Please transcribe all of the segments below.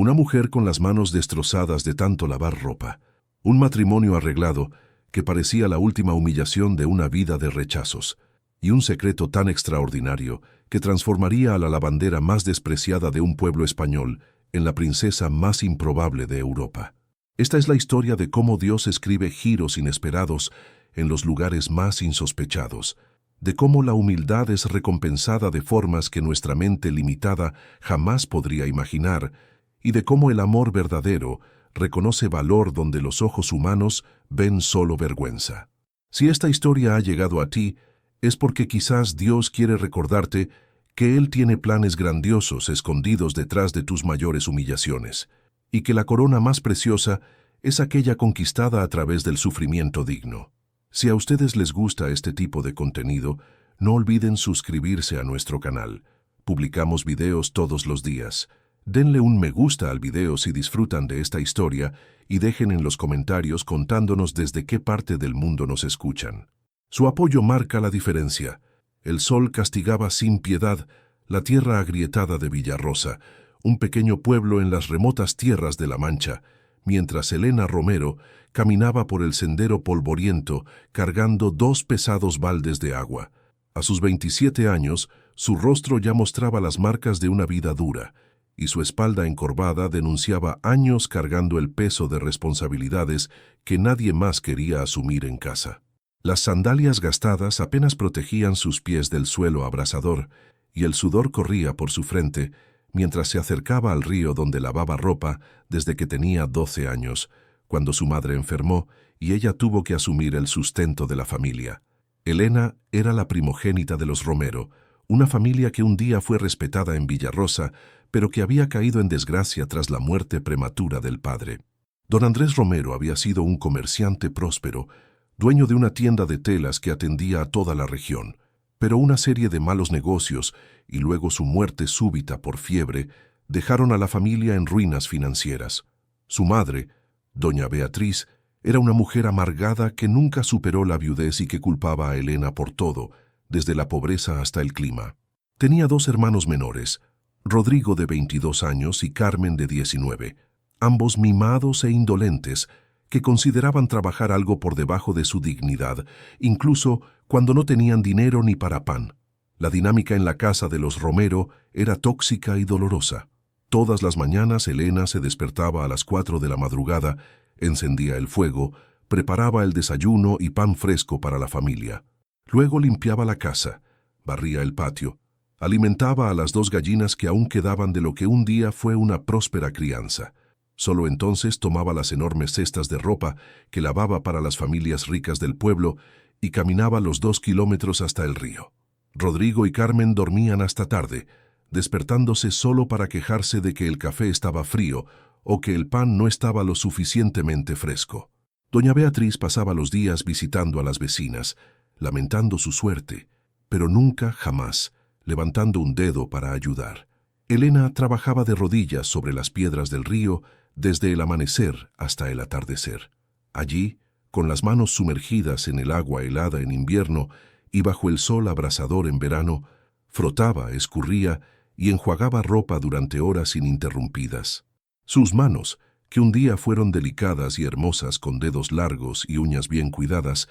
Una mujer con las manos destrozadas de tanto lavar ropa. Un matrimonio arreglado que parecía la última humillación de una vida de rechazos. Y un secreto tan extraordinario que transformaría a la lavandera más despreciada de un pueblo español en la princesa más improbable de Europa. Esta es la historia de cómo Dios escribe giros inesperados en los lugares más insospechados, de cómo la humildad es recompensada de formas que nuestra mente limitada jamás podría imaginar, y de cómo el amor verdadero reconoce valor donde los ojos humanos ven solo vergüenza. Si esta historia ha llegado a ti, es porque quizás Dios quiere recordarte que Él tiene planes grandiosos escondidos detrás de tus mayores humillaciones, y que la corona más preciosa es aquella conquistada a través del sufrimiento digno. Si a ustedes les gusta este tipo de contenido, no olviden suscribirse a nuestro canal. Publicamos videos todos los días. Denle un me gusta al video si disfrutan de esta historia y dejen en los comentarios contándonos desde qué parte del mundo nos escuchan. Su apoyo marca la diferencia. El sol castigaba sin piedad la tierra agrietada de Villarrosa, un pequeño pueblo en las remotas tierras de La Mancha, mientras Elena Romero caminaba por el sendero polvoriento cargando 2 pesados baldes de agua. A sus 27 años, su rostro ya mostraba las marcas de una vida dura, y su espalda encorvada denunciaba años cargando el peso de responsabilidades que nadie más quería asumir en casa. Las sandalias gastadas apenas protegían sus pies del suelo abrasador, y el sudor corría por su frente mientras se acercaba al río donde lavaba ropa desde que tenía 12 años, cuando su madre enfermó y ella tuvo que asumir el sustento de la familia. Elena era la primogénita de los Romero, una familia que un día fue respetada en Villarrosa, pero que había caído en desgracia tras la muerte prematura del padre. Don Andrés Romero había sido un comerciante próspero, dueño de una tienda de telas que atendía a toda la región, pero una serie de malos negocios y luego su muerte súbita por fiebre dejaron a la familia en ruinas financieras. Su madre, doña Beatriz, era una mujer amargada que nunca superó la viudez y que culpaba a Elena por todo, desde la pobreza hasta el clima. Tenía 2 hermanos menores, Rodrigo de 22 años y Carmen de 19, ambos mimados e indolentes, que consideraban trabajar algo por debajo de su dignidad, incluso cuando no tenían dinero ni para pan. La dinámica en la casa de los Romero era tóxica y dolorosa. Todas las mañanas Elena se despertaba a las 4 de la madrugada, encendía el fuego, preparaba el desayuno y pan fresco para la familia. Luego limpiaba la casa, barría el patio, alimentaba a las 2 gallinas que aún quedaban de lo que un día fue una próspera crianza. Solo entonces tomaba las enormes cestas de ropa que lavaba para las familias ricas del pueblo y caminaba los 2 kilómetros hasta el río. Rodrigo y Carmen dormían hasta tarde, despertándose solo para quejarse de que el café estaba frío o que el pan no estaba lo suficientemente fresco. Doña Beatriz pasaba los días visitando a las vecinas, lamentando su suerte, pero nunca, jamás, levantando un dedo para ayudar. Elena trabajaba de rodillas sobre las piedras del río desde el amanecer hasta el atardecer. Allí, con las manos sumergidas en el agua helada en invierno y bajo el sol abrasador en verano, frotaba, escurría y enjuagaba ropa durante horas ininterrumpidas. Sus manos, que un día fueron delicadas y hermosas con dedos largos y uñas bien cuidadas,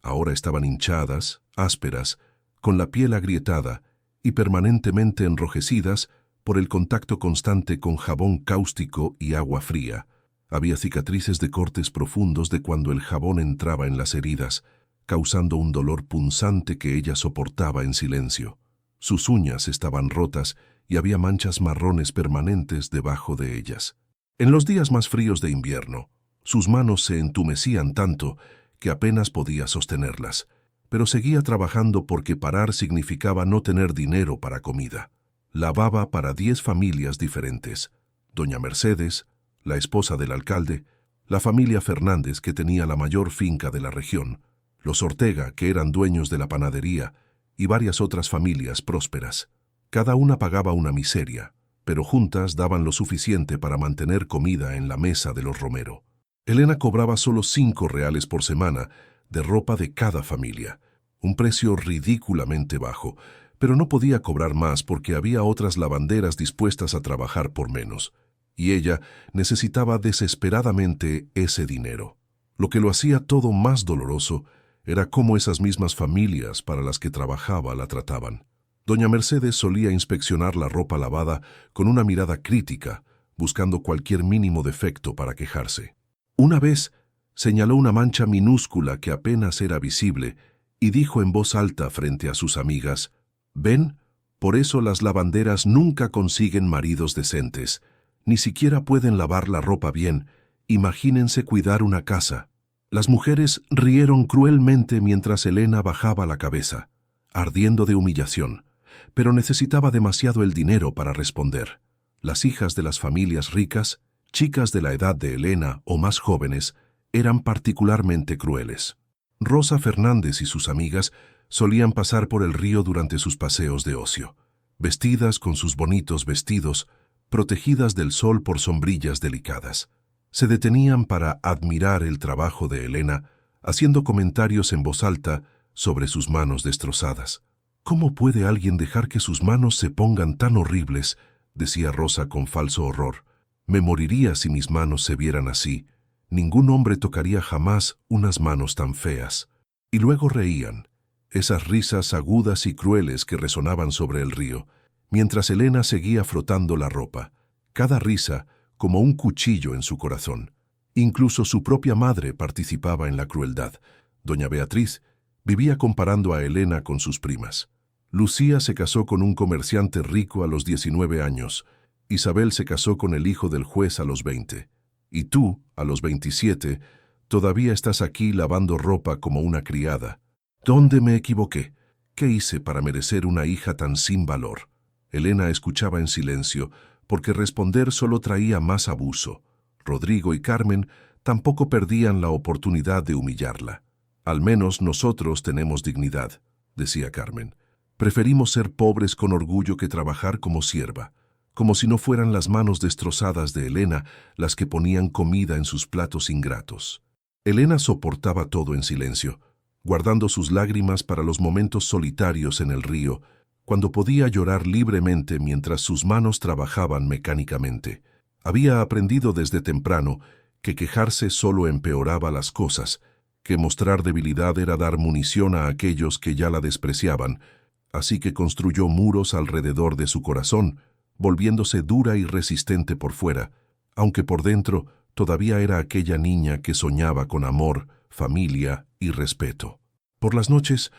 ahora estaban hinchadas, ásperas, con la piel agrietada y permanentemente enrojecidas por el contacto constante con jabón cáustico y agua fría. Había cicatrices de cortes profundos de cuando el jabón entraba en las heridas, causando un dolor punzante que ella soportaba en silencio. Sus uñas estaban rotas y había manchas marrones permanentes debajo de ellas. En los días más fríos de invierno, sus manos se entumecían tanto que apenas podía sostenerlas, pero seguía trabajando porque parar significaba no tener dinero para comida. Lavaba para 10 familias diferentes: doña Mercedes, la esposa del alcalde, la familia Fernández, que tenía la mayor finca de la región, los Ortega, que eran dueños de la panadería, y varias otras familias prósperas. Cada una pagaba una miseria, pero juntas daban lo suficiente para mantener comida en la mesa de los Romero. Elena cobraba solo 5 reales por semana de ropa de cada familia, un precio ridículamente bajo, pero no podía cobrar más porque había otras lavanderas dispuestas a trabajar por menos. y ella necesitaba desesperadamente ese dinero. Lo que lo hacía todo más doloroso era cómo esas mismas familias para las que trabajaba la trataban. Doña Mercedes solía inspeccionar la ropa lavada con una mirada crítica, buscando cualquier mínimo defecto para quejarse. Una vez señaló una mancha minúscula que apenas era visible y dijo en voz alta frente a sus amigas: «¿Ven? Por eso las lavanderas nunca consiguen maridos decentes. Ni siquiera pueden lavar la ropa bien. Imagínense cuidar una casa». Las mujeres rieron cruelmente mientras Elena bajaba la cabeza, ardiendo de humillación, pero necesitaba demasiado el dinero para responder. Las hijas de las familias ricas, chicas de la edad de Elena o más jóvenes, eran particularmente crueles. Rosa Fernández y sus amigas solían pasar por el río durante sus paseos de ocio, vestidas con sus bonitos vestidos, protegidas del sol por sombrillas delicadas. Se detenían para admirar el trabajo de Elena, haciendo comentarios en voz alta sobre sus manos destrozadas. «¿Cómo puede alguien dejar que sus manos se pongan tan horribles?», decía Rosa con falso horror. «Me moriría si mis manos se vieran así. Ningún hombre tocaría jamás unas manos tan feas». Y luego reían, esas risas agudas y crueles que resonaban sobre el río, mientras Elena seguía frotando la ropa. Cada risa como un cuchillo en su corazón. Incluso su propia madre participaba en la crueldad. Doña Beatriz vivía comparando a Elena con sus primas. Lucía se casó con un comerciante rico a los 19 años. Isabel se casó con el hijo del juez a los 20. Y tú, a los 27, todavía estás aquí lavando ropa como una criada. ¿Dónde me equivoqué? ¿Qué hice para merecer una hija tan sin valor? Elena escuchaba en silencio, porque responder solo traía más abuso. Rodrigo y Carmen tampoco perdían la oportunidad de humillarla. «Al menos nosotros tenemos dignidad», decía Carmen. «Preferimos ser pobres con orgullo que trabajar como sierva», como si no fueran las manos destrozadas de Elena las que ponían comida en sus platos ingratos. Elena soportaba todo en silencio, guardando sus lágrimas para los momentos solitarios en el río, cuando podía llorar libremente mientras sus manos trabajaban mecánicamente. Había aprendido desde temprano que quejarse solo empeoraba las cosas, que mostrar debilidad era dar munición a aquellos que ya la despreciaban, así que construyó muros alrededor de su corazón, volviéndose dura y resistente por fuera, aunque por dentro todavía era aquella niña que soñaba con amor, familia y respeto. Por las noches,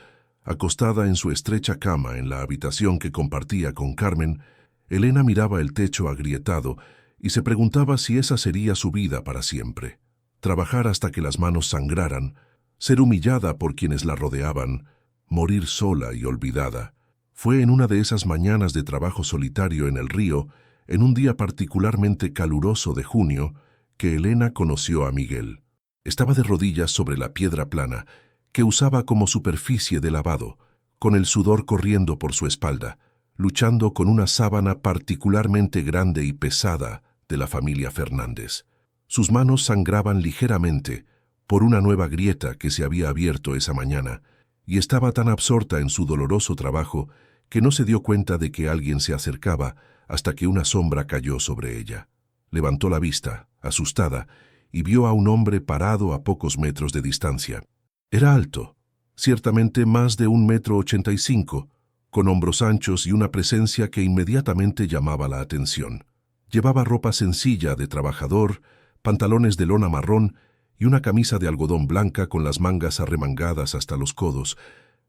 acostada en su estrecha cama en la habitación que compartía con Carmen, Elena miraba el techo agrietado y se preguntaba si esa sería su vida para siempre. Trabajar hasta que las manos sangraran, ser humillada por quienes la rodeaban, morir sola y olvidada. Fue en una de esas mañanas de trabajo solitario en el río, en un día particularmente caluroso de junio, que Elena conoció a Miguel. Estaba de rodillas sobre la piedra plana, que usaba como superficie de lavado, con el sudor corriendo por su espalda, luchando con una sábana particularmente grande y pesada de la familia Fernández. Sus manos sangraban ligeramente por una nueva grieta que se había abierto esa mañana, y estaba tan absorta en su doloroso trabajo que no se dio cuenta de que alguien se acercaba hasta que una sombra cayó sobre ella. Levantó la vista, asustada, y vio a un hombre parado a pocos metros de distancia. Era alto, ciertamente más de 1,85 m, con hombros anchos y una presencia que inmediatamente llamaba la atención. Llevaba ropa sencilla de trabajador, pantalones de lona marrón y una camisa de algodón blanca con las mangas arremangadas hasta los codos,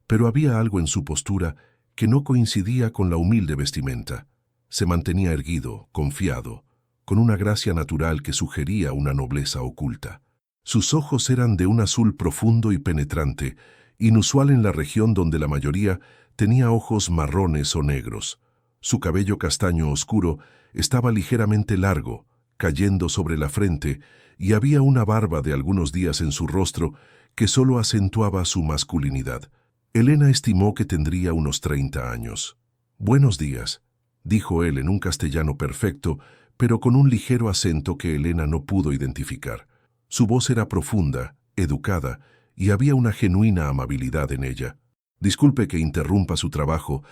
pero había algo en su postura que no coincidía con la humilde vestimenta. Se mantenía erguido, confiado, con una gracia natural que sugería una nobleza oculta. Sus ojos eran de un azul profundo y penetrante, inusual en la región donde la mayoría tenía ojos marrones o negros. Su cabello castaño oscuro estaba ligeramente largo, cayendo sobre la frente, y había una barba de algunos días en su rostro que solo acentuaba su masculinidad. Elena estimó que tendría unos 30 años. «Buenos días», dijo él en un castellano perfecto, pero con un ligero acento que Elena no pudo identificar. Su voz era profunda, educada, y había una genuina amabilidad en ella. «Disculpe que interrumpa su trabajo,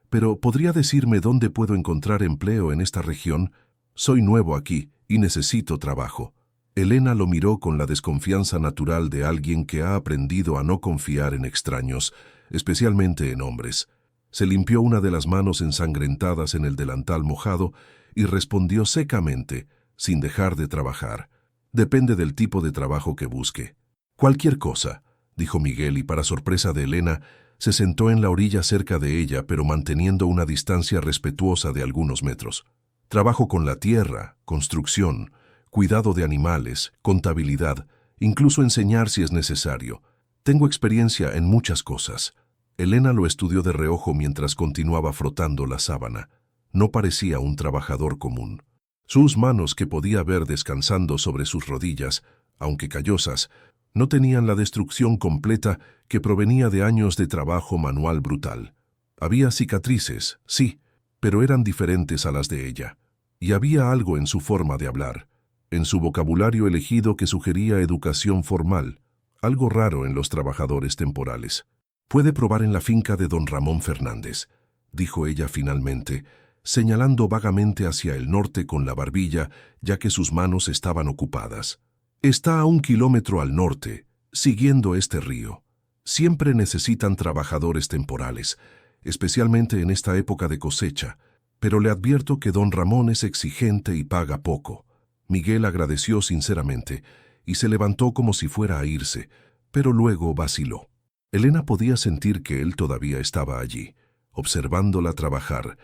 pero ¿podría decirme dónde puedo encontrar empleo en esta región? Soy nuevo aquí y necesito trabajo». Elena lo miró con la desconfianza natural de alguien que ha aprendido a no confiar en extraños, especialmente en hombres. Se limpió una de las manos ensangrentadas en el delantal mojado y respondió secamente, sin dejar de trabajar: «Depende del tipo de trabajo que busque». «Cualquier cosa», dijo Miguel, y para sorpresa de Elena, se sentó en la orilla cerca de ella, pero manteniendo una distancia respetuosa de algunos metros. «Trabajo con la tierra, construcción, cuidado de animales, contabilidad, incluso enseñar si es necesario. Tengo experiencia en muchas cosas». Elena lo estudió de reojo mientras continuaba frotando la sábana. No parecía un trabajador común. Sus manos, que podía ver descansando sobre sus rodillas, aunque callosas, no tenían la destrucción completa que provenía de años de trabajo manual brutal. Había cicatrices, sí, pero eran diferentes a las de ella. Y había algo en su forma de hablar, en su vocabulario elegido, que sugería educación formal, algo raro en los trabajadores temporales. «Puede probar en la finca de don Ramón Fernández», dijo ella finalmente, señalando vagamente hacia el norte con la barbilla, ya que sus manos estaban ocupadas. «Está a 1 kilómetro al norte, siguiendo este río. Siempre necesitan trabajadores temporales, especialmente en esta época de cosecha, pero le advierto que don Ramón es exigente y paga poco». Miguel agradeció sinceramente y se levantó como si fuera a irse, pero luego vaciló. Elena podía sentir que él todavía estaba allí, observándola trabajar.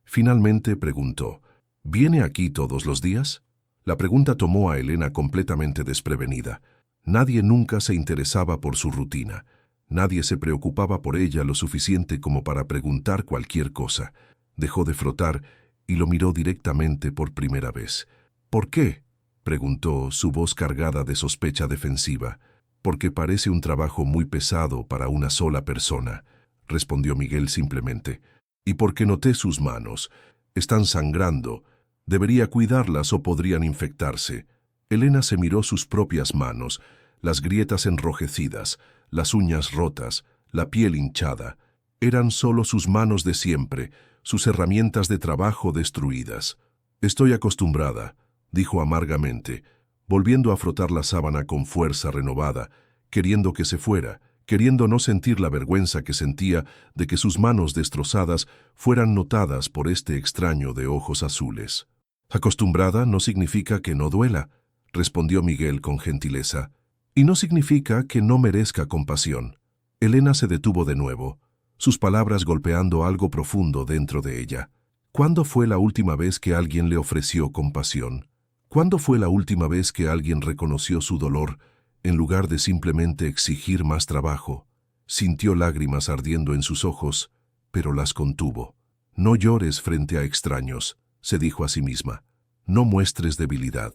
Finalmente preguntó: «¿Viene aquí todos los días?». La pregunta tomó a Elena completamente desprevenida. Nadie nunca se interesaba por su rutina. Nadie se preocupaba por ella lo suficiente como para preguntar cualquier cosa. Dejó de frotar y lo miró directamente por primera vez. «¿Por qué?», preguntó, su voz cargada de sospecha defensiva. «Porque parece un trabajo muy pesado para una sola persona», respondió Miguel simplemente. «Y porque noté sus manos. Están sangrando. Debería cuidarlas o podrían infectarse». Elena se miró sus propias manos, las grietas enrojecidas, las uñas rotas, la piel hinchada. Eran solo sus manos de siempre, sus herramientas de trabajo destruidas. «Estoy acostumbrada», dijo amargamente, volviendo a frotar la sábana con fuerza renovada, queriendo que se fuera, queriendo no sentir la vergüenza que sentía de que sus manos destrozadas fueran notadas por este extraño de ojos azules. «Acostumbrada no significa que no duela», respondió Miguel con gentileza, «y no significa que no merezca compasión». Elena se detuvo de nuevo, sus palabras golpeando algo profundo dentro de ella. ¿Cuándo fue la última vez que alguien le ofreció compasión? ¿Cuándo fue la última vez que alguien reconoció su dolor en lugar de simplemente exigir más trabajo? Sintió lágrimas ardiendo en sus ojos, pero las contuvo. «No llores frente a extraños», se dijo a sí misma. «No muestres debilidad».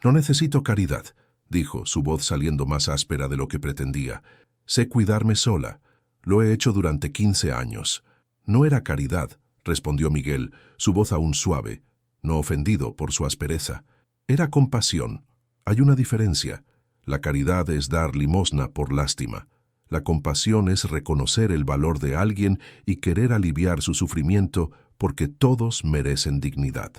«No necesito caridad», dijo, su voz saliendo más áspera de lo que pretendía. «Sé cuidarme sola. Lo he hecho durante 15 años». «No era caridad», respondió Miguel, su voz aún suave, no ofendido por su aspereza. «Era compasión. Hay una diferencia. La caridad es dar limosna por lástima. La compasión es reconocer el valor de alguien y querer aliviar su sufrimiento porque todos merecen dignidad».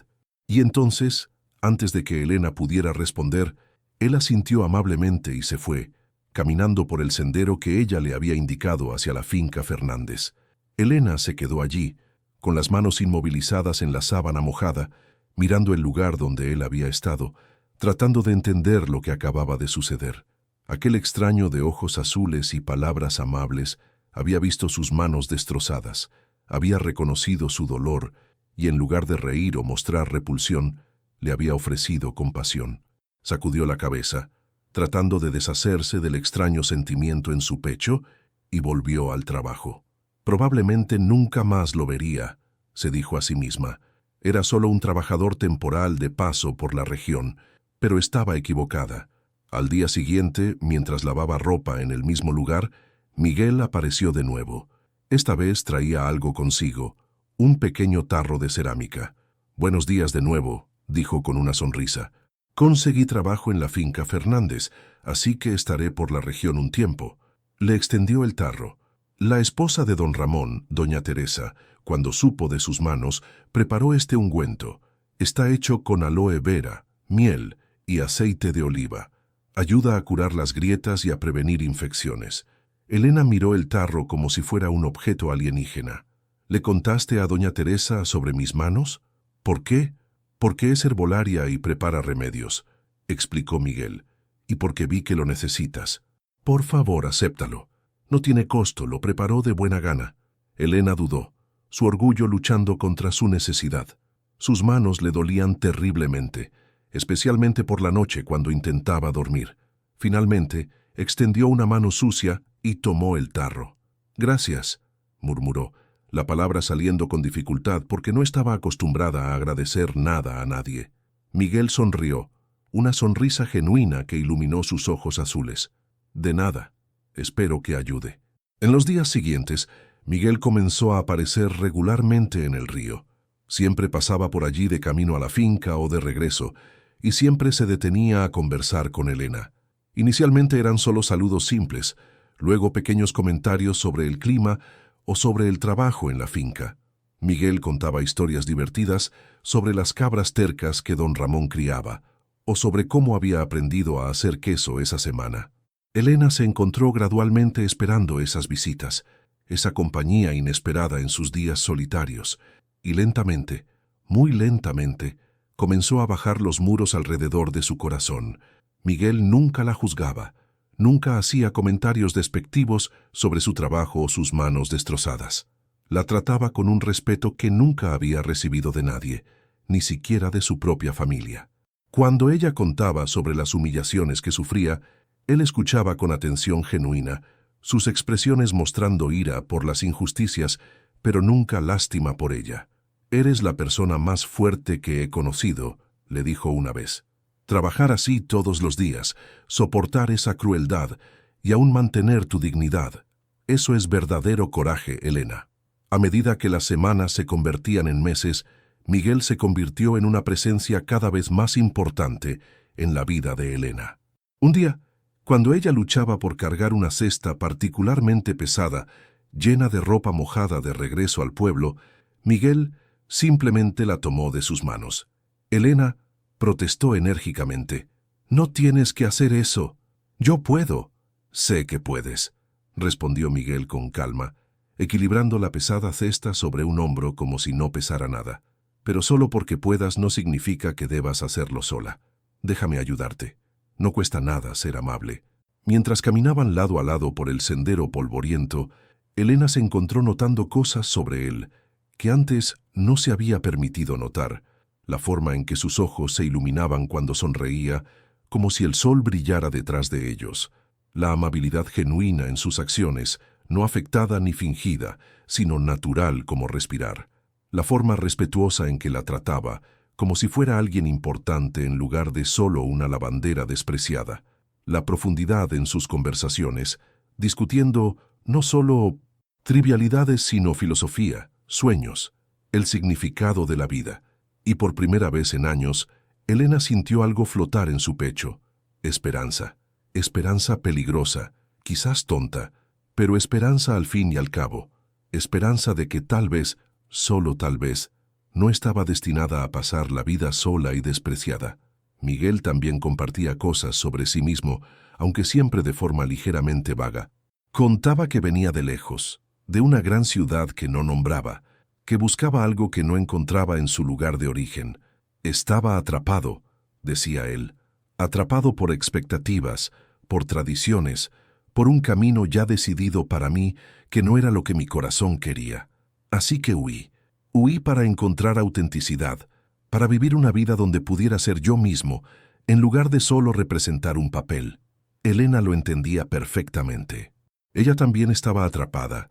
Y entonces, antes de que Elena pudiera responder, él asintió amablemente y se fue, caminando por el sendero que ella le había indicado hacia la finca Fernández. Elena se quedó allí, con las manos inmovilizadas en la sábana mojada, mirando el lugar donde él había estado, tratando de entender lo que acababa de suceder. Aquel extraño de ojos azules y palabras amables había visto sus manos destrozadas, había reconocido su dolor y en lugar de reír o mostrar repulsión, le había ofrecido compasión. Sacudió la cabeza, tratando de deshacerse del extraño sentimiento en su pecho, y volvió al trabajo. Probablemente nunca más lo vería, se dijo a sí misma. Era solo un trabajador temporal de paso por la región, pero estaba equivocada. Al día siguiente, mientras lavaba ropa en el mismo lugar, Miguel apareció de nuevo. Esta vez traía algo consigo, un pequeño tarro de cerámica. «Buenos días de nuevo», dijo con una sonrisa. «Conseguí trabajo en la finca Fernández, así que estaré por la región un tiempo». Le extendió el tarro. La esposa de don Ramón, doña Teresa, cuando supo de sus manos, preparó este ungüento. «Está hecho con aloe vera», miel y aceite de oliva. Ayuda a curar las grietas y a prevenir infecciones. Elena miró el tarro como si fuera un objeto alienígena. ¿Le contaste a doña Teresa sobre mis manos? ¿Por qué? Porque es herbolaria y prepara remedios, explicó Miguel, y porque vi que lo necesitas. Por favor, acéptalo. No tiene costo, lo preparó de buena gana. Elena dudó, su orgullo luchando contra su necesidad. Sus manos le dolían terriblemente, especialmente por la noche cuando intentaba dormir. Finalmente, extendió una mano sucia y tomó el tarro. «Gracias», murmuró, la palabra saliendo con dificultad porque no estaba acostumbrada a agradecer nada a nadie. Miguel sonrió, una sonrisa genuina que iluminó sus ojos azules. «De nada. Espero que ayude». En los días siguientes, Miguel comenzó a aparecer regularmente en el río. Siempre pasaba por allí de camino a la finca o de regreso, y siempre se detenía a conversar con Elena. Inicialmente eran solo saludos simples, luego pequeños comentarios sobre el clima o sobre el trabajo en la finca. Miguel contaba historias divertidas sobre las cabras tercas que don Ramón criaba, o sobre cómo había aprendido a hacer queso esa semana. Elena se encontró gradualmente esperando esas visitas, esa compañía inesperada en sus días solitarios, y lentamente, muy lentamente, comenzó a bajar los muros alrededor de su corazón. Miguel nunca la juzgaba, nunca hacía comentarios despectivos sobre su trabajo o sus manos destrozadas. La trataba con un respeto que nunca había recibido de nadie, ni siquiera de su propia familia. Cuando ella contaba sobre las humillaciones que sufría, él escuchaba con atención genuina, sus expresiones mostrando ira por las injusticias, pero nunca lástima por ella. «Eres la persona más fuerte que he conocido», le dijo una vez. «Trabajar así todos los días, soportar esa crueldad y aún mantener tu dignidad, eso es verdadero coraje, Elena». A medida que las semanas se convertían en meses, Miguel se convirtió en una presencia cada vez más importante en la vida de Elena. Un día, cuando ella luchaba por cargar una cesta particularmente pesada, llena de ropa mojada de regreso al pueblo, Miguel simplemente la tomó de sus manos. Elena protestó enérgicamente. «No tienes que hacer eso. Yo puedo». «Sé que puedes», respondió Miguel con calma, equilibrando la pesada cesta sobre un hombro como si no pesara nada. «Pero solo porque puedas no significa que debas hacerlo sola. Déjame ayudarte. No cuesta nada ser amable». Mientras caminaban lado a lado por el sendero polvoriento, Elena se encontró notando cosas sobre él que antes no se había permitido notar, la forma en que sus ojos se iluminaban cuando sonreía, como si el sol brillara detrás de ellos, la amabilidad genuina en sus acciones, no afectada ni fingida, sino natural como respirar, la forma respetuosa en que la trataba, como si fuera alguien importante en lugar de solo una lavandera despreciada, la profundidad en sus conversaciones, discutiendo no solo trivialidades sino filosofía, sueños, el significado de la vida. Y por primera vez en años, Elena sintió algo flotar en su pecho. Esperanza. Esperanza peligrosa, quizás tonta, pero esperanza al fin y al cabo. Esperanza de que tal vez, solo tal vez, no estaba destinada a pasar la vida sola y despreciada. Miguel también compartía cosas sobre sí mismo, aunque siempre de forma ligeramente vaga. Contaba que venía de lejos, de una gran ciudad que no nombraba, que buscaba algo que no encontraba en su lugar de origen. Estaba atrapado, decía él, atrapado por expectativas, por tradiciones, por un camino ya decidido para mí que no era lo que mi corazón quería. Así que huí. Huí para encontrar autenticidad, para vivir una vida donde pudiera ser yo mismo, en lugar de solo representar un papel. Elena lo entendía perfectamente. Ella también estaba atrapada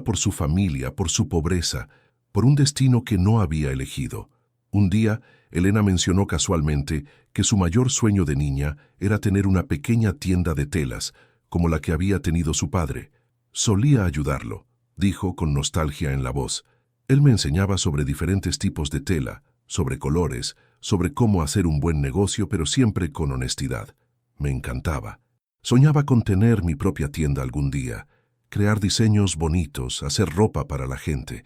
por su familia, por su pobreza, por un destino que no había elegido. Un día, Elena mencionó casualmente que su mayor sueño de niña era tener una pequeña tienda de telas, como la que había tenido su padre. Solía ayudarlo, dijo con nostalgia en la voz. Él me enseñaba sobre diferentes tipos de tela, sobre colores, sobre cómo hacer un buen negocio, pero siempre con honestidad. Me encantaba. Soñaba con tener mi propia tienda algún día, crear diseños bonitos, hacer ropa para la gente.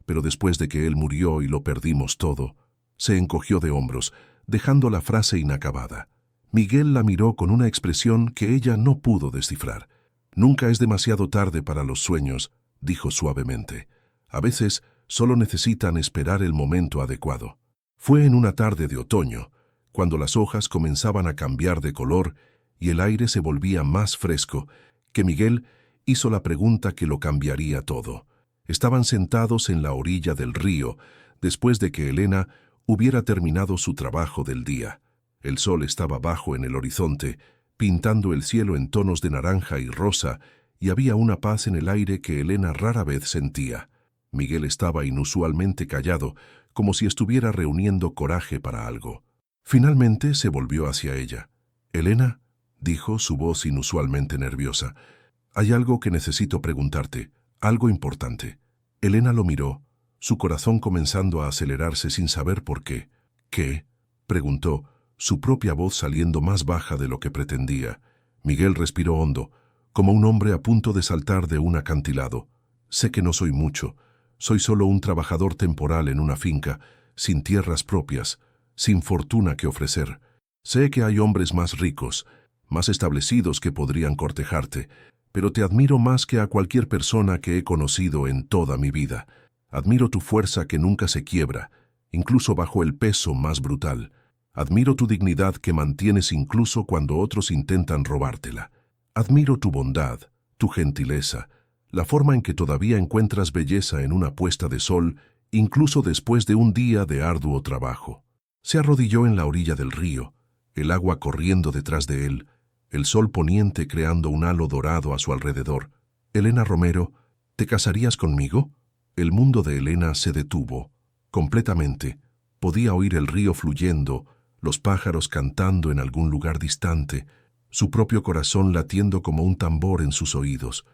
Pero después de que él murió y lo perdimos todo, se encogió de hombros, dejando la frase inacabada. Miguel la miró con una expresión que ella no pudo descifrar. «Nunca es demasiado tarde para los sueños», dijo suavemente. «A veces solo necesitan esperar el momento adecuado». Fue en una tarde de otoño, cuando las hojas comenzaban a cambiar de color y el aire se volvía más fresco, que Miguel hizo la pregunta que lo cambiaría todo. Estaban sentados en la orilla del río, después de que Elena hubiera terminado su trabajo del día. El sol estaba bajo en el horizonte, pintando el cielo en tonos de naranja y rosa, y había una paz en el aire que Elena rara vez sentía. Miguel estaba inusualmente callado, como si estuviera reuniendo coraje para algo. Finalmente se volvió hacia ella. «Elena», dijo, su voz inusualmente nerviosa, «hay algo que necesito preguntarte, algo importante». Elena lo miró, su corazón comenzando a acelerarse sin saber por qué. «¿Qué?», preguntó, su propia voz saliendo más baja de lo que pretendía. Miguel respiró hondo, como un hombre a punto de saltar de un acantilado. «Sé que no soy mucho. Soy solo un trabajador temporal en una finca, sin tierras propias, sin fortuna que ofrecer. Sé que hay hombres más ricos, más establecidos que podrían cortejarte, pero te admiro más que a cualquier persona que he conocido en toda mi vida. Admiro tu fuerza que nunca se quiebra, incluso bajo el peso más brutal. Admiro tu dignidad que mantienes incluso cuando otros intentan robártela. Admiro tu bondad, tu gentileza, la forma en que todavía encuentras belleza en una puesta de sol, incluso después de un día de arduo trabajo». Se arrodilló en la orilla del río, el agua corriendo detrás de él, el sol poniente creando un halo dorado a su alrededor. «Elena Romero, ¿te casarías conmigo?». El mundo de Elena se detuvo, completamente. Podía oír el río fluyendo, los pájaros cantando en algún lugar distante, su propio corazón latiendo como un tambor en sus oídos.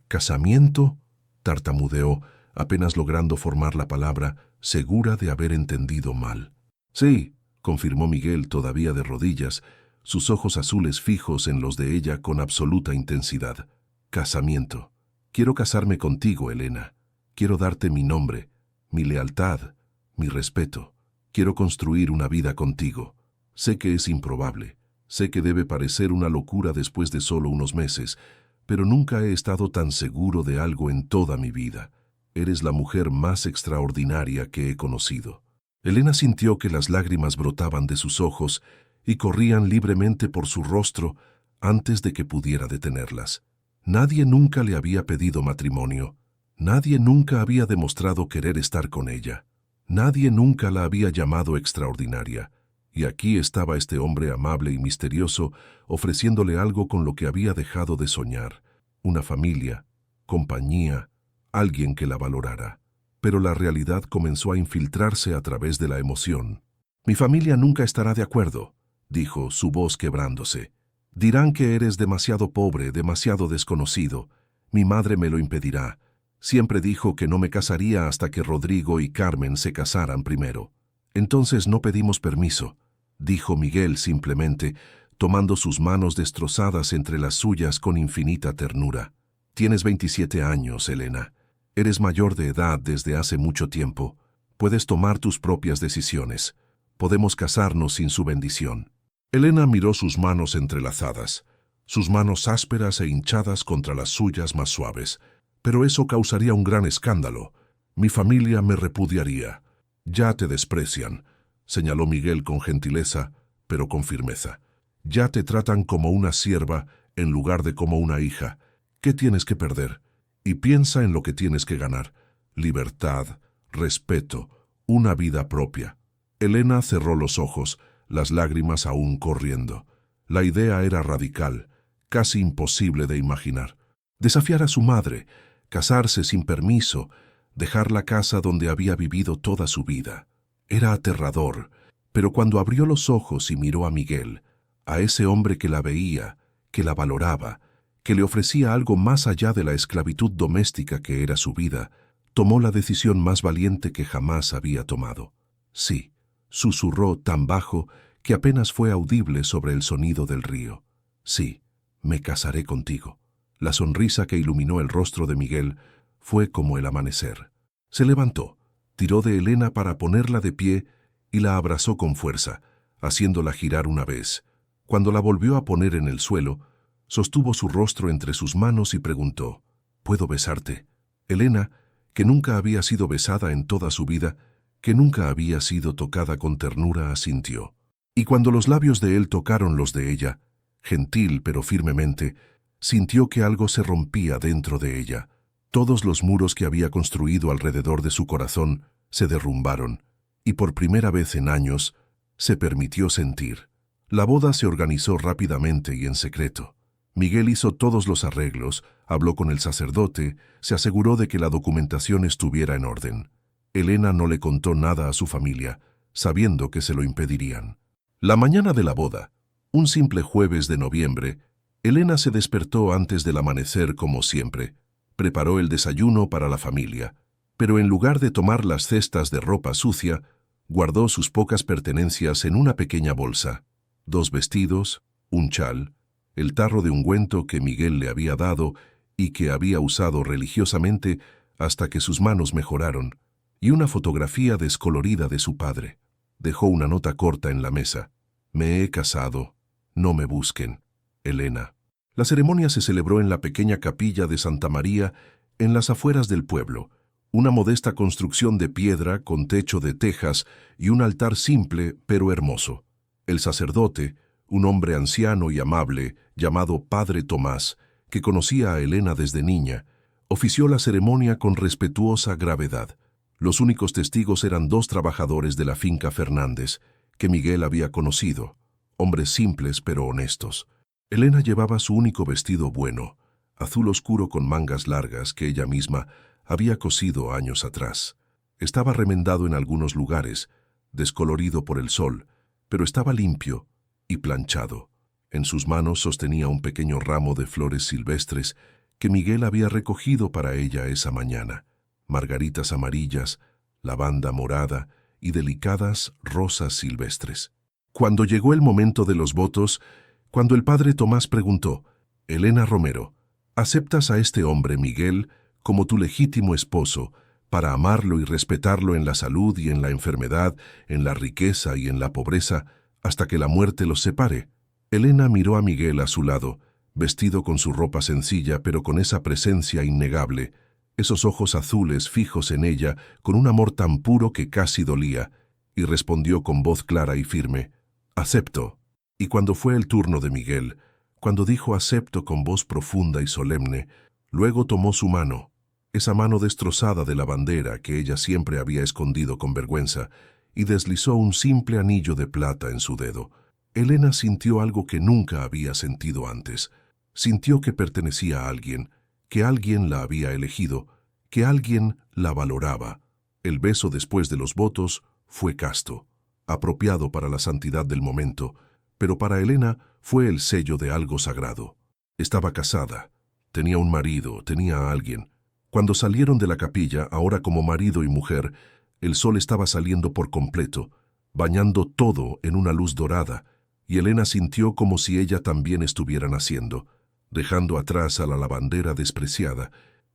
«¿Casamiento?», tartamudeó, apenas logrando formar la palabra, segura de haber entendido mal. «Sí», confirmó Miguel todavía de rodillas, sus ojos azules fijos en los de ella con absoluta intensidad. «Casamiento. Quiero casarme contigo, Elena. Quiero darte mi nombre, mi lealtad, mi respeto. Quiero construir una vida contigo. Sé que es improbable, sé que debe parecer una locura después de solo unos meses, pero nunca he estado tan seguro de algo en toda mi vida. Eres la mujer más extraordinaria que he conocido». Elena sintió que las lágrimas brotaban de sus ojos y corrían libremente por su rostro antes de que pudiera detenerlas. Nadie nunca le había pedido matrimonio. Nadie nunca había demostrado querer estar con ella. Nadie nunca la había llamado extraordinaria. Y aquí estaba este hombre amable y misterioso ofreciéndole algo con lo que había dejado de soñar. Una familia, compañía, alguien que la valorara. Pero la realidad comenzó a infiltrarse a través de la emoción. «Mi familia nunca estará de acuerdo», dijo, su voz quebrándose. «Dirán que eres demasiado pobre, demasiado desconocido. Mi madre me lo impedirá. Siempre dijo que no me casaría hasta que Rodrigo y Carmen se casaran primero». «Entonces no pedimos permiso», dijo Miguel simplemente, tomando sus manos destrozadas entre las suyas con infinita ternura. «Tienes 27 años, Elena. Eres mayor de edad desde hace mucho tiempo. Puedes tomar tus propias decisiones. Podemos casarnos sin su bendición». Elena miró sus manos entrelazadas, sus manos ásperas e hinchadas contra las suyas más suaves. «Pero eso causaría un gran escándalo. Mi familia me repudiaría». «Ya te desprecian», señaló Miguel con gentileza, pero con firmeza. «Ya te tratan como una sierva en lugar de como una hija. ¿Qué tienes que perder? Y piensa en lo que tienes que ganar: libertad, respeto, una vida propia». Elena cerró los ojos, las lágrimas aún corriendo. La idea era radical, casi imposible de imaginar. Desafiar a su madre, casarse sin permiso, dejar la casa donde había vivido toda su vida. Era aterrador, pero cuando abrió los ojos y miró a Miguel, a ese hombre que la veía, que la valoraba, que le ofrecía algo más allá de la esclavitud doméstica que era su vida, tomó la decisión más valiente que jamás había tomado. «Sí», susurró tan bajo que apenas fue audible sobre el sonido del río. «Sí, me casaré contigo». La sonrisa que iluminó el rostro de Miguel fue como el amanecer. Se levantó, tiró de Elena para ponerla de pie y la abrazó con fuerza, haciéndola girar una vez. Cuando la volvió a poner en el suelo, sostuvo su rostro entre sus manos y preguntó, «¿Puedo besarte?». Elena, que nunca había sido besada en toda su vida, que nunca había sido tocada con ternura, asintió. Y cuando los labios de él tocaron los de ella, gentil pero firmemente, sintió que algo se rompía dentro de ella. Todos los muros que había construido alrededor de su corazón se derrumbaron, y por primera vez en años se permitió sentir. La boda se organizó rápidamente y en secreto. Miguel hizo todos los arreglos, habló con el sacerdote, se aseguró de que la documentación estuviera en orden. Elena no le contó nada a su familia, sabiendo que se lo impedirían. La mañana de la boda, un simple jueves de noviembre, Elena se despertó antes del amanecer como siempre. Preparó el desayuno para la familia, pero en lugar de tomar las cestas de ropa sucia, guardó sus pocas pertenencias en una pequeña bolsa. 2 vestidos, un chal, el tarro de ungüento que Miguel le había dado y que había usado religiosamente hasta que sus manos mejoraron, y una fotografía descolorida de su padre. Dejó una nota corta en la mesa. «Me he casado. No me busquen. Elena». La ceremonia se celebró en la pequeña capilla de Santa María, en las afueras del pueblo, una modesta construcción de piedra con techo de tejas y un altar simple pero hermoso. El sacerdote, un hombre anciano y amable, llamado Padre Tomás, que conocía a Elena desde niña, ofició la ceremonia con respetuosa gravedad. Los únicos testigos eran 2 trabajadores de la finca Fernández, que Miguel había conocido, hombres simples pero honestos. Elena llevaba su único vestido bueno, azul oscuro con mangas largas que ella misma había cosido años atrás. Estaba remendado en algunos lugares, descolorido por el sol, pero estaba limpio y planchado. En sus manos sostenía un pequeño ramo de flores silvestres que Miguel había recogido para ella esa mañana. Margaritas amarillas, lavanda morada y delicadas rosas silvestres. Cuando llegó el momento de los votos, cuando el padre Tomás preguntó, «Elena Romero, ¿aceptas a este hombre, Miguel, como tu legítimo esposo, para amarlo y respetarlo en la salud y en la enfermedad, en la riqueza y en la pobreza, hasta que la muerte los separe?» Elena miró a Miguel a su lado, vestido con su ropa sencilla pero con esa presencia innegable, esos ojos azules fijos en ella con un amor tan puro que casi dolía, y respondió con voz clara y firme, «Acepto». Y cuando fue el turno de Miguel, cuando dijo «acepto» con voz profunda y solemne, luego tomó su mano, esa mano destrozada de la bandera que ella siempre había escondido con vergüenza, y deslizó un simple anillo de plata en su dedo. Elena sintió algo que nunca había sentido antes. Sintió que pertenecía a alguien, que alguien la había elegido, que alguien la valoraba. El beso después de los votos fue casto, apropiado para la santidad del momento, pero para Elena fue el sello de algo sagrado. Estaba casada, tenía un marido, tenía a alguien. Cuando salieron de la capilla, ahora como marido y mujer, el sol estaba saliendo por completo, bañando todo en una luz dorada, y Elena sintió como si ella también estuviera naciendo, dejando atrás a la lavandera despreciada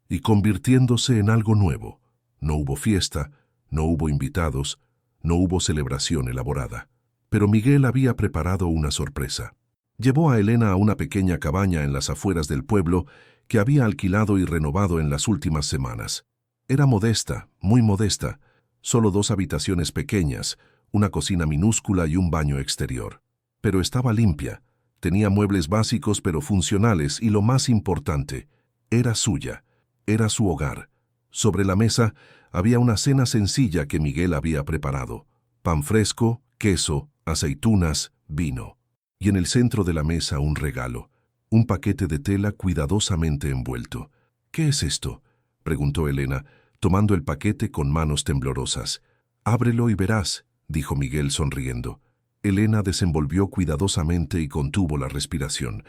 y convirtiéndose en algo nuevo. No hubo fiesta, no hubo invitados, no hubo celebración elaborada. Pero Miguel había preparado una sorpresa. Llevó a Elena a una pequeña cabaña en las afueras del pueblo que había alquilado y renovado en las últimas semanas. Era modesta, muy modesta, solo 2 habitaciones pequeñas, una cocina minúscula y un baño exterior. Pero estaba limpia, tenía muebles básicos pero funcionales y lo más importante, era suya, era su hogar. Sobre la mesa había una cena sencilla que Miguel había preparado, pan fresco, queso, aceitunas, vino. Y en el centro de la mesa un regalo, un paquete de tela cuidadosamente envuelto. «¿Qué es esto?», preguntó Elena, tomando el paquete con manos temblorosas. «Ábrelo y verás», dijo Miguel sonriendo. Elena desenvolvió cuidadosamente y contuvo la respiración.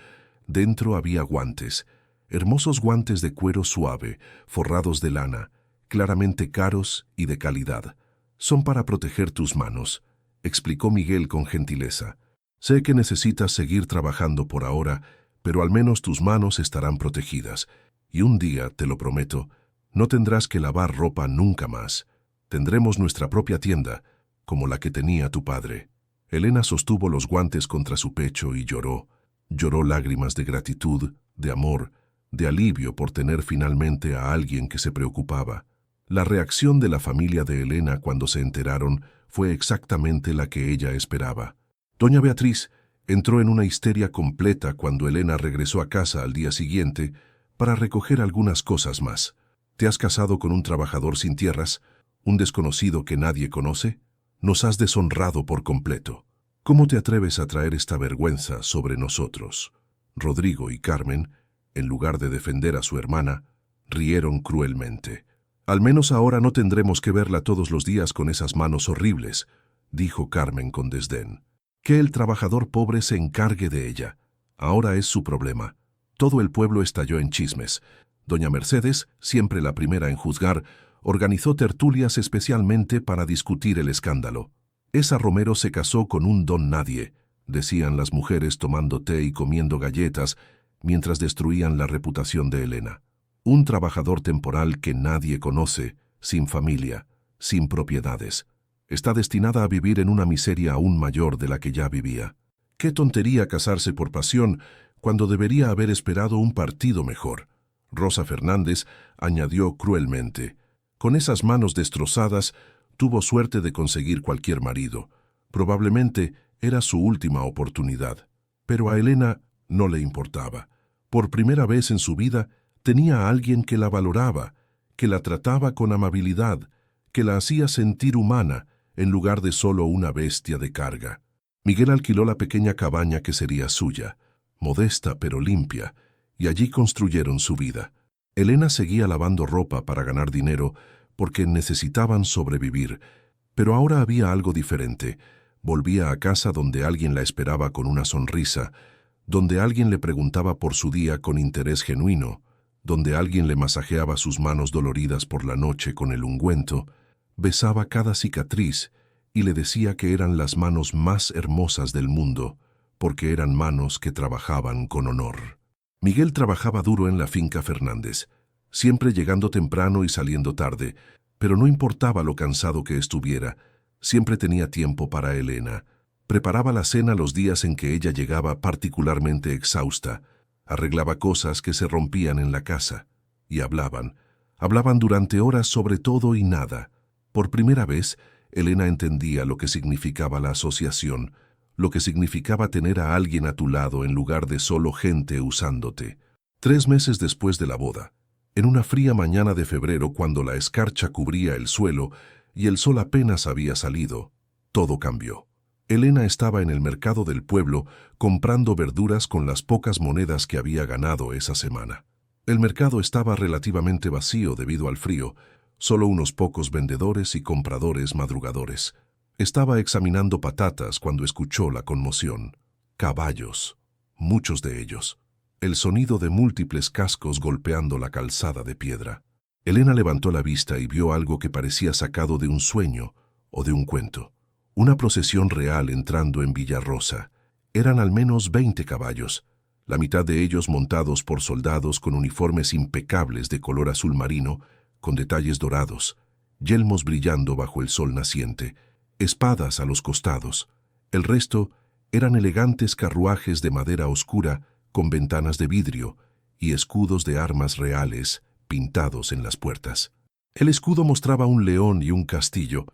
Dentro había guantes, hermosos guantes de cuero suave, forrados de lana, claramente caros y de calidad. «Son para proteger tus manos», explicó Miguel con gentileza. «Sé que necesitas seguir trabajando por ahora, pero al menos tus manos estarán protegidas. Y un día, te lo prometo, no tendrás que lavar ropa nunca más. Tendremos nuestra propia tienda, como la que tenía tu padre». Elena sostuvo los guantes contra su pecho y lloró. Lloró lágrimas de gratitud, de amor, de alivio por tener finalmente a alguien que se preocupaba. La reacción de la familia de Elena cuando se enteraron fue exactamente la que ella esperaba. Doña Beatriz entró en una histeria completa cuando Elena regresó a casa al día siguiente para recoger algunas cosas más. ¿Te has casado con un trabajador sin tierras, un desconocido que nadie conoce? Nos has deshonrado por completo. ¿Cómo te atreves a traer esta vergüenza sobre nosotros? Rodrigo y Carmen, en lugar de defender a su hermana, rieron cruelmente. Al menos ahora no tendremos que verla todos los días con esas manos horribles, dijo Carmen con desdén. Que el trabajador pobre se encargue de ella. Ahora es su problema. Todo el pueblo estalló en chismes. Doña Mercedes, siempre la primera en juzgar, organizó tertulias especialmente para discutir el escándalo. Esa Romero se casó con un don nadie, decían las mujeres tomando té y comiendo galletas mientras destruían la reputación de Elena. Un trabajador temporal que nadie conoce, sin familia, sin propiedades. Está destinada a vivir en una miseria aún mayor de la que ya vivía. Qué tontería casarse por pasión cuando debería haber esperado un partido mejor. Rosa Fernández añadió cruelmente. Con esas manos destrozadas, tuvo suerte de conseguir cualquier marido. Probablemente era su última oportunidad. Pero a Elena no le importaba. Por primera vez en su vida, tenía a alguien que la valoraba, que la trataba con amabilidad, que la hacía sentir humana, en lugar de solo una bestia de carga. Miguel alquiló la pequeña cabaña que sería suya, modesta pero limpia, y allí construyeron su vida. Elena seguía lavando ropa para ganar dinero porque necesitaban sobrevivir, pero ahora había algo diferente. Volvía a casa donde alguien la esperaba con una sonrisa, donde alguien le preguntaba por su día con interés genuino, donde alguien le masajeaba sus manos doloridas por la noche con el ungüento, besaba cada cicatriz y le decía que eran las manos más hermosas del mundo, porque eran manos que trabajaban con honor. Miguel trabajaba duro en la finca Fernández, siempre llegando temprano y saliendo tarde, pero no importaba lo cansado que estuviera, siempre tenía tiempo para Elena. Preparaba la cena los días en que ella llegaba particularmente exhausta, arreglaba cosas que se rompían en la casa, y hablaban durante horas sobre todo y nada. Por primera vez, Elena entendía lo que significaba la asociación, lo que significaba tener a alguien a tu lado en lugar de solo gente usándote. 3 meses después de la boda, en una fría mañana de febrero cuando la escarcha cubría el suelo y el sol apenas había salido, todo cambió. Elena estaba en el mercado del pueblo comprando verduras con las pocas monedas que había ganado esa semana. El mercado estaba relativamente vacío debido al frío, solo unos pocos vendedores y compradores madrugadores. Estaba examinando patatas cuando escuchó la conmoción. Caballos, muchos de ellos. El sonido de múltiples cascos golpeando la calzada de piedra. Elena levantó la vista y vio algo que parecía sacado de un sueño o de un cuento. Una procesión real entrando en Villarrosa. Eran al menos 20 caballos, la mitad de ellos montados por soldados con uniformes impecables de color azul marino, con detalles dorados, yelmos brillando bajo el sol naciente, espadas a los costados. El resto eran elegantes carruajes de madera oscura con ventanas de vidrio y escudos de armas reales pintados en las puertas. El escudo mostraba un león y un castillo,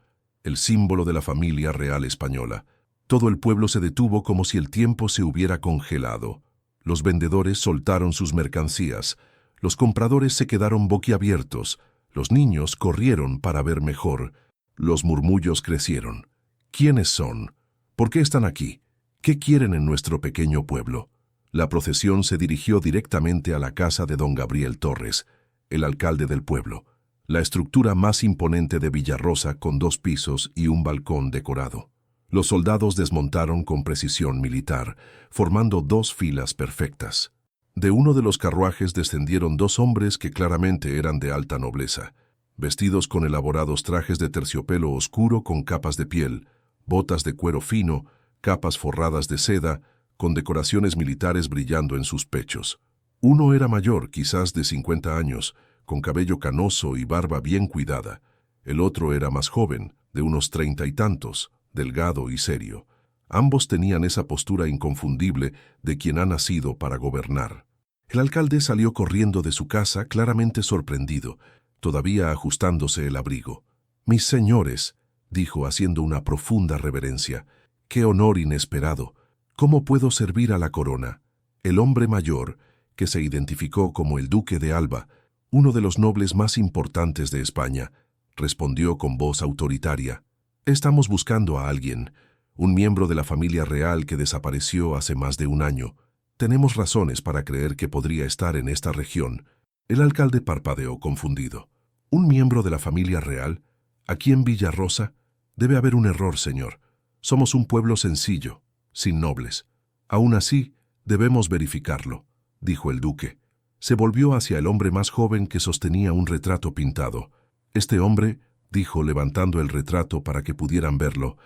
el símbolo de la familia real española. Todo el pueblo se detuvo como si el tiempo se hubiera congelado. Los vendedores soltaron sus mercancías, los compradores se quedaron boquiabiertos, los niños corrieron para ver mejor, los murmullos crecieron. ¿Quiénes son? ¿Por qué están aquí? ¿Qué quieren en nuestro pequeño pueblo? La procesión se dirigió directamente a la casa de don Gabriel Torres, el alcalde del pueblo, la estructura más imponente de Villarrosa con 2 pisos y un balcón decorado. Los soldados desmontaron con precisión militar, formando 2 filas perfectas. De uno de los carruajes descendieron 2 hombres que claramente eran de alta nobleza, vestidos con elaborados trajes de terciopelo oscuro con capas de piel, botas de cuero fino, capas forradas de seda, con decoraciones militares brillando en sus pechos. Uno era mayor, quizás de 50 años, con cabello canoso y barba bien cuidada. El otro era más joven, de unos 30 y tantos, delgado y serio. Ambos tenían esa postura inconfundible de quien ha nacido para gobernar. El alcalde salió corriendo de su casa, claramente sorprendido, todavía ajustándose el abrigo. «Mis señores», dijo haciendo una profunda reverencia, «qué honor inesperado. ¿Cómo puedo servir a la corona?» El hombre mayor, que se identificó como el duque de Alba, uno de los nobles más importantes de España, respondió con voz autoritaria. «Estamos buscando a alguien, un miembro de la familia real que desapareció hace más de un año. Tenemos razones para creer que podría estar en esta región». El alcalde parpadeó confundido. «¿Un miembro de la familia real? ¿Aquí en Villarrosa? Debe haber un error, señor. Somos un pueblo sencillo, sin nobles. Aún así, debemos verificarlo», dijo el duque. Se volvió hacia el hombre más joven que sostenía un retrato pintado. «Este hombre», dijo levantando el retrato para que pudieran verlo,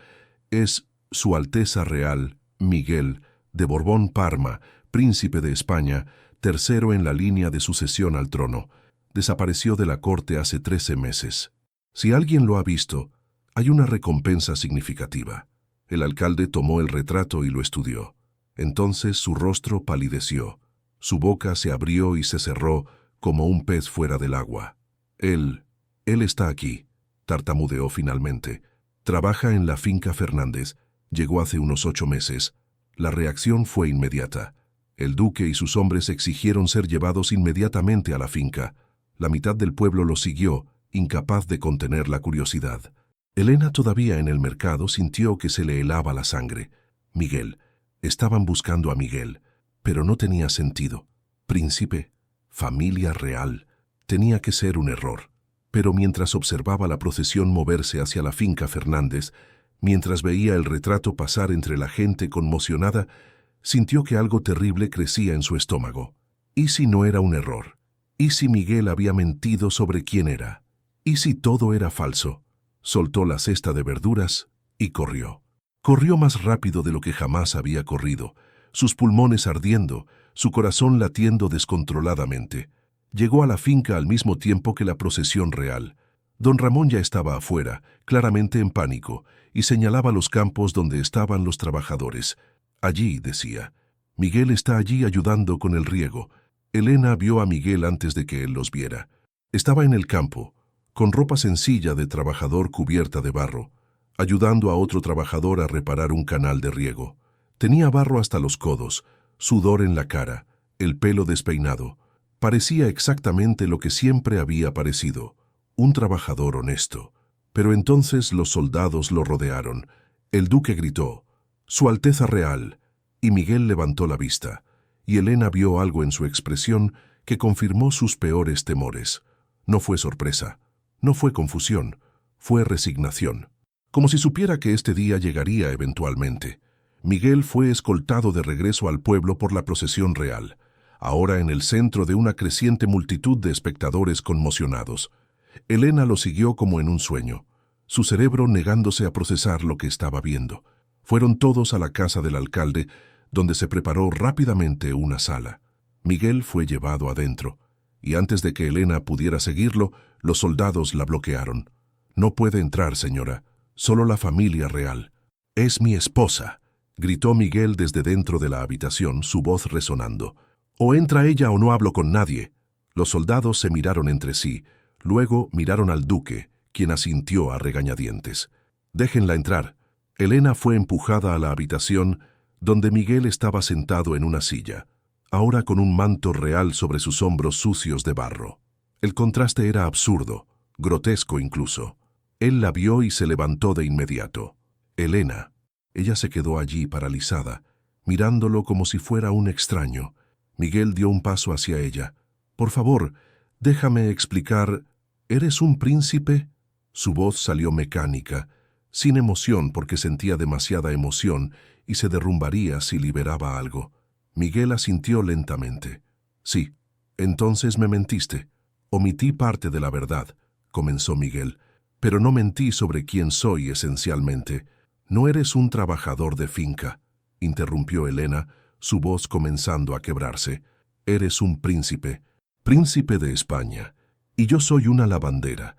«es Su Alteza Real, Miguel, de Borbón Parma, príncipe de España, tercero en la línea de sucesión al trono. Desapareció de la corte hace 13 meses. Si alguien lo ha visto, hay una recompensa significativa». El alcalde tomó el retrato y lo estudió. Entonces su rostro palideció. Su boca se abrió y se cerró como un pez fuera del agua. Él está aquí», tartamudeó finalmente. «Trabaja en la finca Fernández. Llegó hace unos 8 meses. La reacción fue inmediata. El duque y sus hombres exigieron ser llevados inmediatamente a la finca. La mitad del pueblo lo siguió, incapaz de contener la curiosidad. Elena, todavía en el mercado, sintió que se le helaba la sangre. Miguel. Estaban buscando a Miguel, pero no tenía sentido. Príncipe, familia real. Tenía que ser un error. Pero mientras observaba la procesión moverse hacia la finca Fernández, mientras veía el retrato pasar entre la gente conmocionada, sintió que algo terrible crecía en su estómago. ¿Y si no era un error? ¿Y si Miguel había mentido sobre quién era? ¿Y si todo era falso? Soltó la cesta de verduras y corrió. Corrió más rápido de lo que jamás había corrido, sus pulmones ardiendo, su corazón latiendo descontroladamente. Llegó a la finca al mismo tiempo que la procesión real. Don Ramón ya estaba afuera, claramente en pánico, y señalaba los campos donde estaban los trabajadores. «Allí», decía. «Miguel está allí ayudando con el riego». Elena vio a Miguel antes de que él los viera. Estaba en el campo, con ropa sencilla de trabajador cubierta de barro, ayudando a otro trabajador a reparar un canal de riego. Tenía barro hasta los codos, sudor en la cara, el pelo despeinado. Parecía exactamente lo que siempre había parecido, un trabajador honesto. Pero entonces los soldados lo rodearon. El duque gritó, «Su Alteza Real», y Miguel levantó la vista, y Elena vio algo en su expresión que confirmó sus peores temores. No fue sorpresa, no fue confusión, fue resignación. Como si supiera que este día llegaría eventualmente. Miguel fue escoltado de regreso al pueblo por la procesión real, ahora en el centro de una creciente multitud de espectadores conmocionados. Elena lo siguió como en un sueño, su cerebro negándose a procesar lo que estaba viendo. Fueron todos a la casa del alcalde, donde se preparó rápidamente una sala. Miguel fue llevado adentro, y antes de que Elena pudiera seguirlo, los soldados la bloquearon. «No puede entrar, señora, solo la familia real». «Es mi esposa», gritó Miguel desde dentro de la habitación, su voz resonando. «O entra ella o no hablo con nadie». Los soldados se miraron entre sí, luego miraron al duque, quien asintió a regañadientes. «Déjenla entrar». Elena fue empujada a la habitación, donde Miguel estaba sentado en una silla, ahora con un manto real sobre sus hombros sucios de barro. El contraste era absurdo, grotesco incluso. Él la vio y se levantó de inmediato. «Elena». Ella se quedó allí paralizada, mirándolo como si fuera un extraño. Miguel dio un paso hacia ella. «Por favor, déjame explicar. ¿Eres un príncipe?» Su voz salió mecánica, sin emoción porque sentía demasiada emoción y se derrumbaría si liberaba algo. Miguel asintió lentamente. «Sí, entonces me mentiste. Omití parte de la verdad», comenzó Miguel, «pero no mentí sobre quién soy esencialmente». «No eres un trabajador de finca», interrumpió Elena, su voz comenzando a quebrarse. «Eres un príncipe, príncipe de España. Y yo soy una lavandera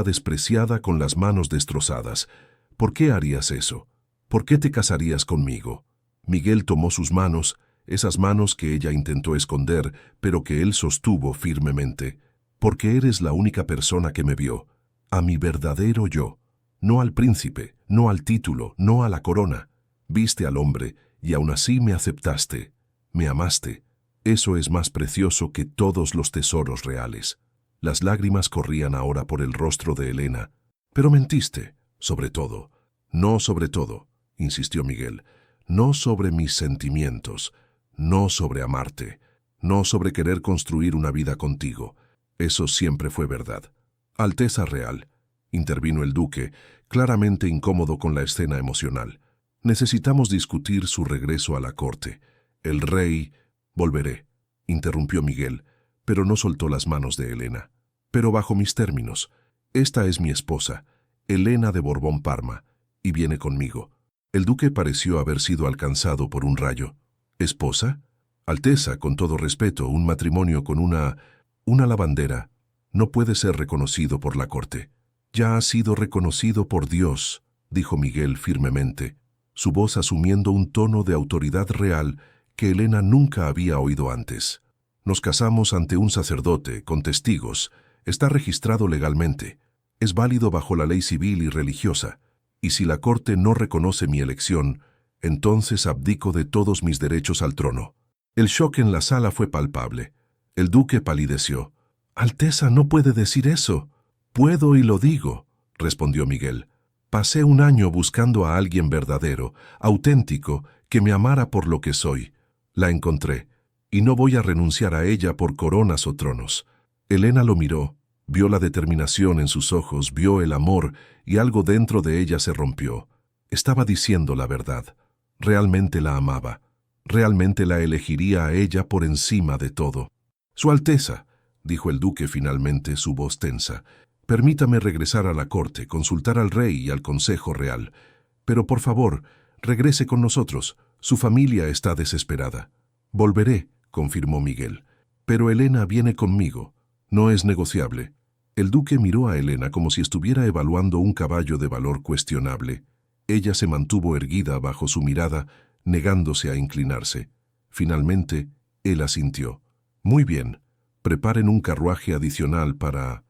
despreciada con las manos destrozadas. ¿Por qué harías eso? ¿Por qué te casarías conmigo? Miguel tomó sus manos, esas manos que ella intentó esconder, pero que él sostuvo firmemente. Porque eres la única persona que me vio, a mi verdadero yo. No al príncipe, no al título, no a la corona. Viste al hombre, y aún así me aceptaste, me amaste. Eso es más precioso que todos los tesoros reales. Las lágrimas corrían ahora por el rostro de Elena. Pero mentiste, sobre todo. No sobre todo, insistió Miguel. No sobre mis sentimientos, no sobre amarte, no sobre querer construir una vida contigo. Eso siempre fue verdad. Alteza Real, intervino el duque, claramente incómodo con la escena emocional. Necesitamos discutir su regreso a la corte. El rey... Volveré, interrumpió Miguel, pero no soltó las manos de Elena. Pero bajo mis términos. Esta es mi esposa, Elena de Borbón-Parma, y viene conmigo. El duque pareció haber sido alcanzado por un rayo. ¿Esposa? Alteza, con todo respeto, un matrimonio con una lavandera no puede ser reconocido por la corte. Ya ha sido reconocido por Dios, dijo Miguel firmemente, su voz asumiendo un tono de autoridad real que Elena nunca había oído antes. Nos casamos ante un sacerdote, con testigos, está registrado legalmente, es válido bajo la ley civil y religiosa, y si la corte no reconoce mi elección, entonces abdico de todos mis derechos al trono. El shock en la sala fue palpable. El duque palideció. Alteza no puede decir eso. Puedo y lo digo, respondió Miguel. Pasé un año buscando a alguien verdadero, auténtico, que me amara por lo que soy. La encontré, y no voy a renunciar a ella por coronas o tronos. Elena lo miró, vio la determinación en sus ojos, vio el amor, y algo dentro de ella se rompió. Estaba diciendo la verdad. Realmente la amaba. Realmente la elegiría a ella por encima de todo. Su Alteza, dijo el duque finalmente, su voz tensa, permítame regresar a la corte, consultar al rey y al consejo real. Pero por favor, regrese con nosotros. Su familia está desesperada. Volveré, confirmó Miguel. Pero Elena viene conmigo. No es negociable. El duque miró a Elena como si estuviera evaluando un caballo de valor cuestionable. Ella se mantuvo erguida bajo su mirada, negándose a inclinarse. Finalmente, él asintió. Muy bien, preparen un carruaje adicional para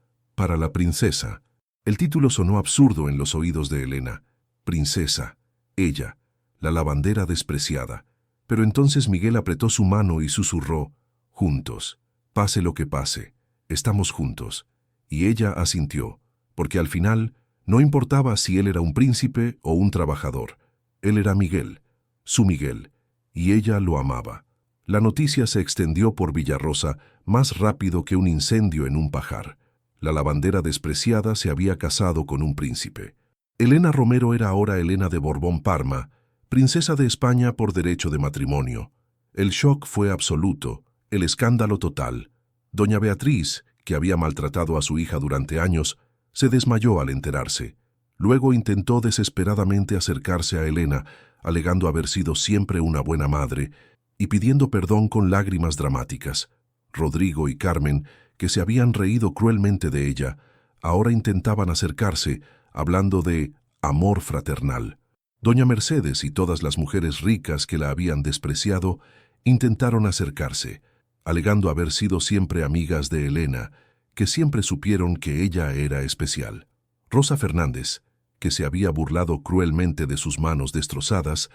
la princesa. El título sonó absurdo en los oídos de Elena. Princesa, ella, la lavandera despreciada. Pero entonces Miguel apretó su mano y susurró, juntos, pase lo que pase, estamos juntos. Y ella asintió, porque al final no importaba si él era un príncipe o un trabajador. Él era Miguel, su Miguel, y ella lo amaba. La noticia se extendió por Villarrosa más rápido que un incendio en un pajar. La lavandera despreciada se había casado con un príncipe. Elena Romero era ahora Elena de Borbón-Parma, princesa de España por derecho de matrimonio. El shock fue absoluto, el escándalo total. Doña Beatriz, que había maltratado a su hija durante años, se desmayó al enterarse. Luego intentó desesperadamente acercarse a Elena, alegando haber sido siempre una buena madre, y pidiendo perdón con lágrimas dramáticas. Rodrigo y Carmen, que se habían reído cruelmente de ella, ahora intentaban acercarse, hablando de amor fraternal. Doña Mercedes y todas las mujeres ricas que la habían despreciado intentaron acercarse, alegando haber sido siempre amigas de Elena, que siempre supieron que ella era especial. Rosa Fernández, que se había burlado cruelmente de sus manos destrozadas,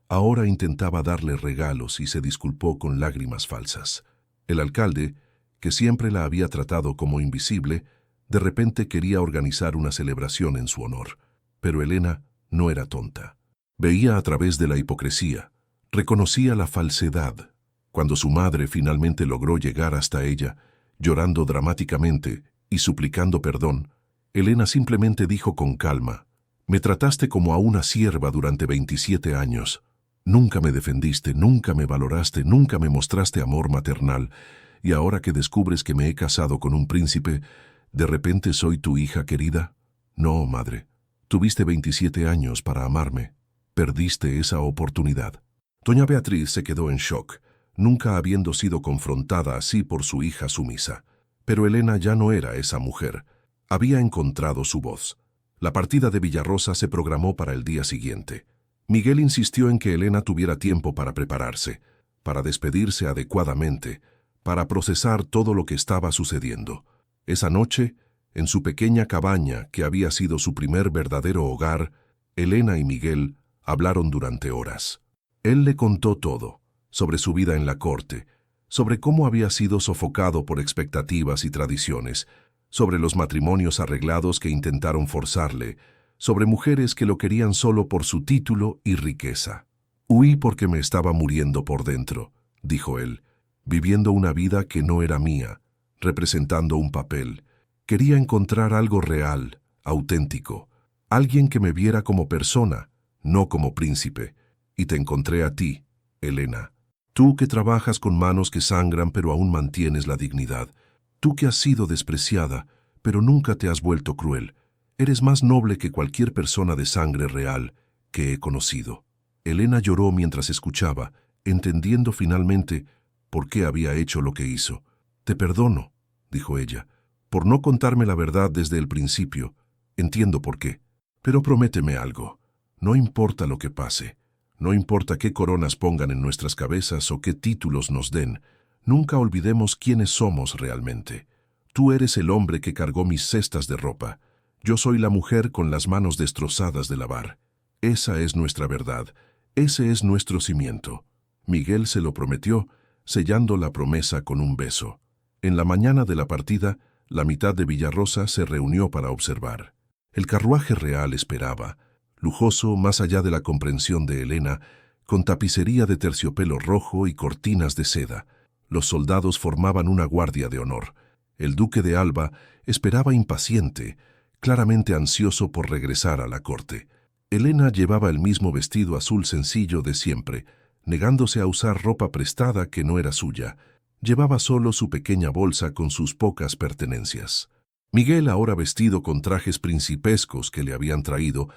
ahora intentaba darle regalos y se disculpó con lágrimas falsas. El alcalde, que siempre la había tratado como invisible, de repente quería organizar una celebración en su honor. Pero Elena no era tonta. Veía a través de la hipocresía, reconocía la falsedad. Cuando su madre finalmente logró llegar hasta ella, llorando dramáticamente y suplicando perdón, Elena simplemente dijo con calma, «Me trataste como a una sierva durante 27 años. Nunca me defendiste, nunca me valoraste, nunca me mostraste amor maternal, y ahora que descubres que me he casado con un príncipe, ¿de repente soy tu hija querida? No, madre. Tuviste 27 años para amarme. Perdiste esa oportunidad». Doña Beatriz se quedó en shock, nunca habiendo sido confrontada así por su hija sumisa. Pero Elena ya no era esa mujer. Había encontrado su voz. La partida de Villarrosa se programó para el día siguiente. Miguel insistió en que Elena tuviera tiempo para prepararse, para despedirse adecuadamente, para procesar todo lo que estaba sucediendo. Esa noche, en su pequeña cabaña, que había sido su primer verdadero hogar, Elena y Miguel hablaron durante horas. Él le contó todo, sobre su vida en la corte, sobre cómo había sido sofocado por expectativas y tradiciones, sobre los matrimonios arreglados que intentaron forzarle, sobre mujeres que lo querían solo por su título y riqueza. «Huí porque me estaba muriendo por dentro», dijo él, viviendo una vida que no era mía, representando un papel. Quería encontrar algo real, auténtico, alguien que me viera como persona, no como príncipe. Y te encontré a ti, Elena. Tú que trabajas con manos que sangran pero aún mantienes la dignidad. Tú que has sido despreciada, pero nunca te has vuelto cruel. Eres más noble que cualquier persona de sangre real que he conocido. Elena lloró mientras escuchaba, entendiendo finalmente por qué había hecho lo que hizo. Te perdono, dijo ella, por no contarme la verdad desde el principio. Entiendo por qué. Pero prométeme algo. No importa lo que pase. No importa qué coronas pongan en nuestras cabezas o qué títulos nos den, nunca olvidemos quiénes somos realmente. Tú eres el hombre que cargó mis cestas de ropa. Yo soy la mujer con las manos destrozadas de lavar. Esa es nuestra verdad. Ese es nuestro cimiento. Miguel se lo prometió, sellando la promesa con un beso. En la mañana de la partida, la mitad de Villarrosa se reunió para observar. El carruaje real esperaba, lujoso más allá de la comprensión de Elena, con tapicería de terciopelo rojo y cortinas de seda. Los soldados formaban una guardia de honor. El duque de Alba esperaba impaciente, claramente ansioso por regresar a la corte. Elena llevaba el mismo vestido azul sencillo de siempre, negándose a usar ropa prestada que no era suya. Llevaba solo su pequeña bolsa con sus pocas pertenencias. Miguel, ahora vestido con trajes principescos que le habían traído,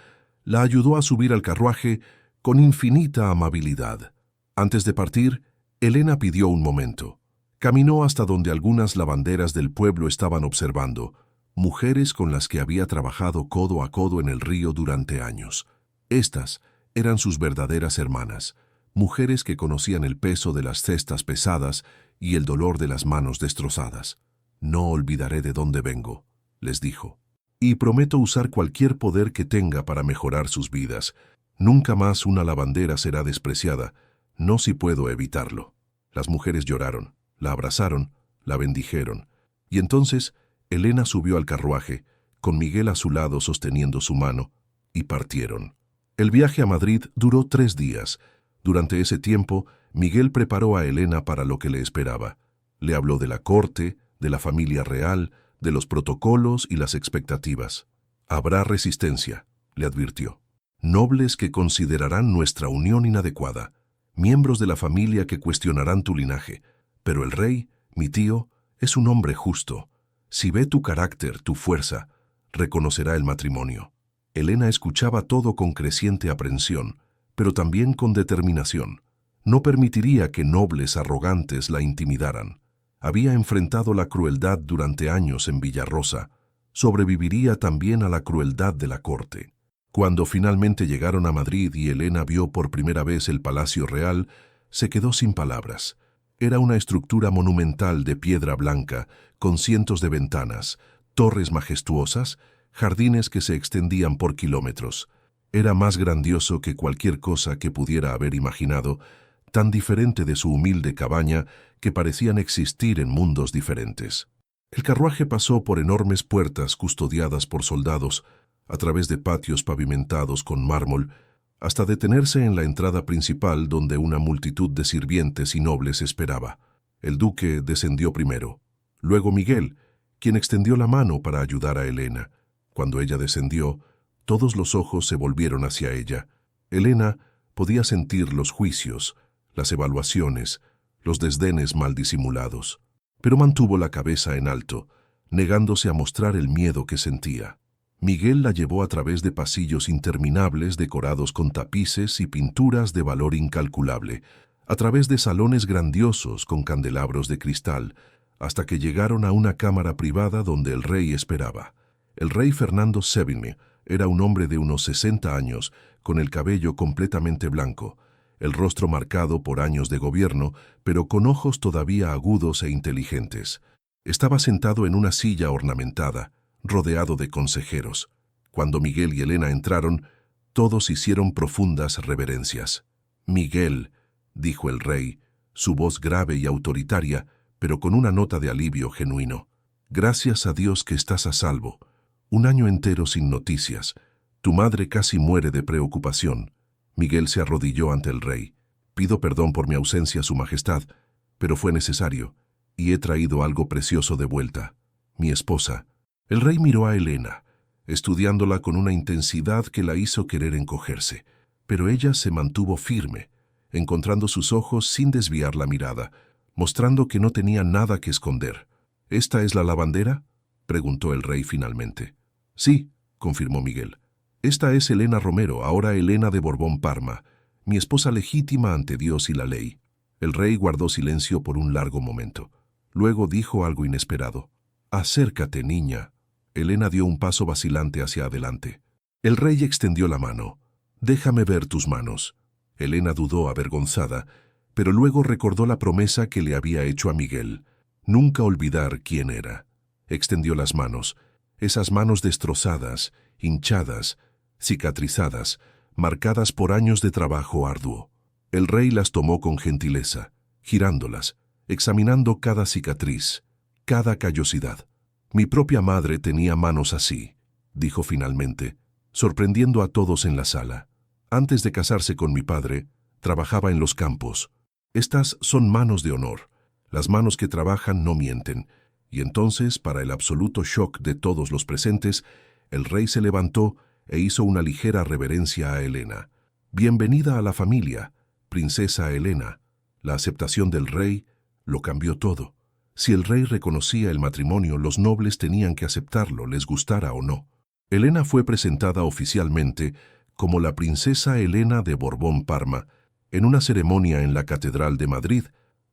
la ayudó a subir al carruaje con infinita amabilidad. Antes de partir, Elena pidió un momento. Caminó hasta donde algunas lavanderas del pueblo estaban observando, mujeres con las que había trabajado codo a codo en el río durante años. Estas eran sus verdaderas hermanas, mujeres que conocían el peso de las cestas pesadas y el dolor de las manos destrozadas. «No olvidaré de dónde vengo», les dijo, «y prometo usar cualquier poder que tenga para mejorar sus vidas. Nunca más una lavandera será despreciada, no si puedo evitarlo». Las mujeres lloraron, la abrazaron, la bendijeron, y entonces Elena subió al carruaje, con Miguel a su lado sosteniendo su mano, y partieron. El viaje a Madrid duró 3 días. Durante ese tiempo, Miguel preparó a Elena para lo que le esperaba. Le habló de la corte, de la familia real, de los protocolos y las expectativas. «Habrá resistencia», le advirtió. «Nobles que considerarán nuestra unión inadecuada, miembros de la familia que cuestionarán tu linaje, pero el rey, mi tío, es un hombre justo. Si ve tu carácter, tu fuerza, reconocerá el matrimonio». Elena escuchaba todo con creciente aprensión, pero también con determinación. No permitiría que nobles arrogantes la intimidaran. Había enfrentado la crueldad durante años en Villarrosa. Sobreviviría también a la crueldad de la corte. Cuando finalmente llegaron a Madrid y Elena vio por primera vez el Palacio Real, se quedó sin palabras. Era una estructura monumental de piedra blanca, con cientos de ventanas, torres majestuosas, jardines que se extendían por kilómetros. Era más grandioso que cualquier cosa que pudiera haber imaginado, tan diferente de su humilde cabaña que parecían existir en mundos diferentes. El carruaje pasó por enormes puertas custodiadas por soldados, a través de patios pavimentados con mármol, hasta detenerse en la entrada principal donde una multitud de sirvientes y nobles esperaba. El duque descendió primero, luego Miguel, quien extendió la mano para ayudar a Elena. Cuando ella descendió, todos los ojos se volvieron hacia ella. Elena podía sentir los juicios, las evaluaciones, los desdenes mal disimulados, pero mantuvo la cabeza en alto, negándose a mostrar el miedo que sentía. Miguel la llevó a través de pasillos interminables decorados con tapices y pinturas de valor incalculable, a través de salones grandiosos con candelabros de cristal, hasta que llegaron a una cámara privada donde el rey esperaba. El rey Fernando VII Era un hombre de unos 60 años, con el cabello completamente blanco, el rostro marcado por años de gobierno, pero con ojos todavía agudos e inteligentes. Estaba sentado en una silla ornamentada, rodeado de consejeros. Cuando Miguel y Elena entraron, todos hicieron profundas reverencias. «Miguel», dijo el rey, su voz grave y autoritaria, pero con una nota de alivio genuino. «Gracias a Dios que estás a salvo. Un año entero sin noticias. Tu madre casi muere de preocupación». Miguel se arrodilló ante el rey. «Pido perdón por mi ausencia, Su Majestad, pero fue necesario, y he traído algo precioso de vuelta. Mi esposa». El rey miró a Elena, estudiándola con una intensidad que la hizo querer encogerse, pero ella se mantuvo firme, encontrando sus ojos sin desviar la mirada, mostrando que no tenía nada que esconder. «¿Esta es la lavandera?», preguntó el rey finalmente. «Sí», confirmó Miguel. «Esta es Elena Romero, ahora Elena de Borbón Parma, mi esposa legítima ante Dios y la ley». El rey guardó silencio por un largo momento. Luego dijo algo inesperado. «Acércate, niña». Elena dio un paso vacilante hacia adelante. El rey extendió la mano. «Déjame ver tus manos». Elena dudó avergonzada, pero luego recordó la promesa que le había hecho a Miguel. Nunca olvidar quién era. Extendió las manos, esas manos destrozadas, hinchadas, cicatrizadas, marcadas por años de trabajo arduo. El rey las tomó con gentileza, girándolas, examinando cada cicatriz, cada callosidad. «Mi propia madre tenía manos así», dijo finalmente, sorprendiendo a todos en la sala. «Antes de casarse con mi padre, trabajaba en los campos. Estas son manos de honor. Las manos que trabajan no mienten». Y entonces, para el absoluto shock de todos los presentes, el rey se levantó e hizo una ligera reverencia a Elena. «Bienvenida a la familia, princesa Elena». La aceptación del rey lo cambió todo. Si el rey reconocía el matrimonio, los nobles tenían que aceptarlo, les gustara o no. Elena fue presentada oficialmente como la princesa Elena de Borbón Parma, en una ceremonia en la Catedral de Madrid,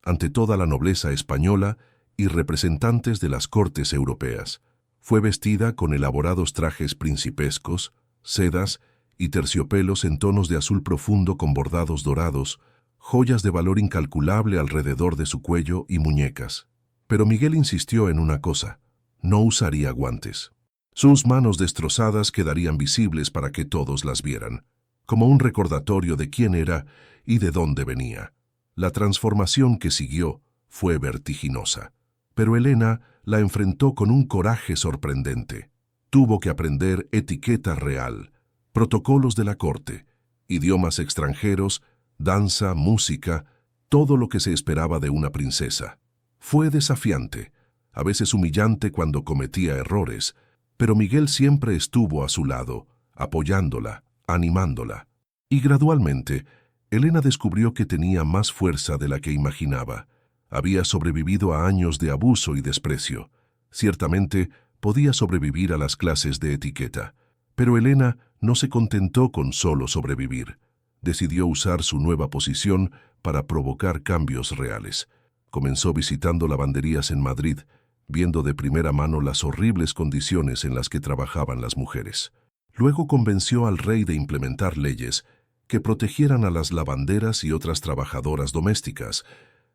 ante toda la nobleza española y representantes de las cortes europeas. Fue vestida con elaborados trajes principescos, sedas y terciopelos en tonos de azul profundo con bordados dorados, joyas de valor incalculable alrededor de su cuello y muñecas. Pero Miguel insistió en una cosa: no usaría guantes. Sus manos destrozadas quedarían visibles para que todos las vieran, como un recordatorio de quién era y de dónde venía. La transformación que siguió fue vertiginosa, pero Elena la enfrentó con un coraje sorprendente. Tuvo que aprender etiqueta real, protocolos de la corte, idiomas extranjeros, danza, música, todo lo que se esperaba de una princesa. Fue desafiante, a veces humillante cuando cometía errores, pero Miguel siempre estuvo a su lado, apoyándola, animándola. Y gradualmente, Elena descubrió que tenía más fuerza de la que imaginaba. Había sobrevivido a años de abuso y desprecio. Ciertamente, podía sobrevivir a las clases de etiqueta. Pero Elena no se contentó con solo sobrevivir. Decidió usar su nueva posición para provocar cambios reales. Comenzó visitando lavanderías en Madrid, viendo de primera mano las horribles condiciones en las que trabajaban las mujeres. Luego convenció al rey de implementar leyes que protegieran a las lavanderas y otras trabajadoras domésticas,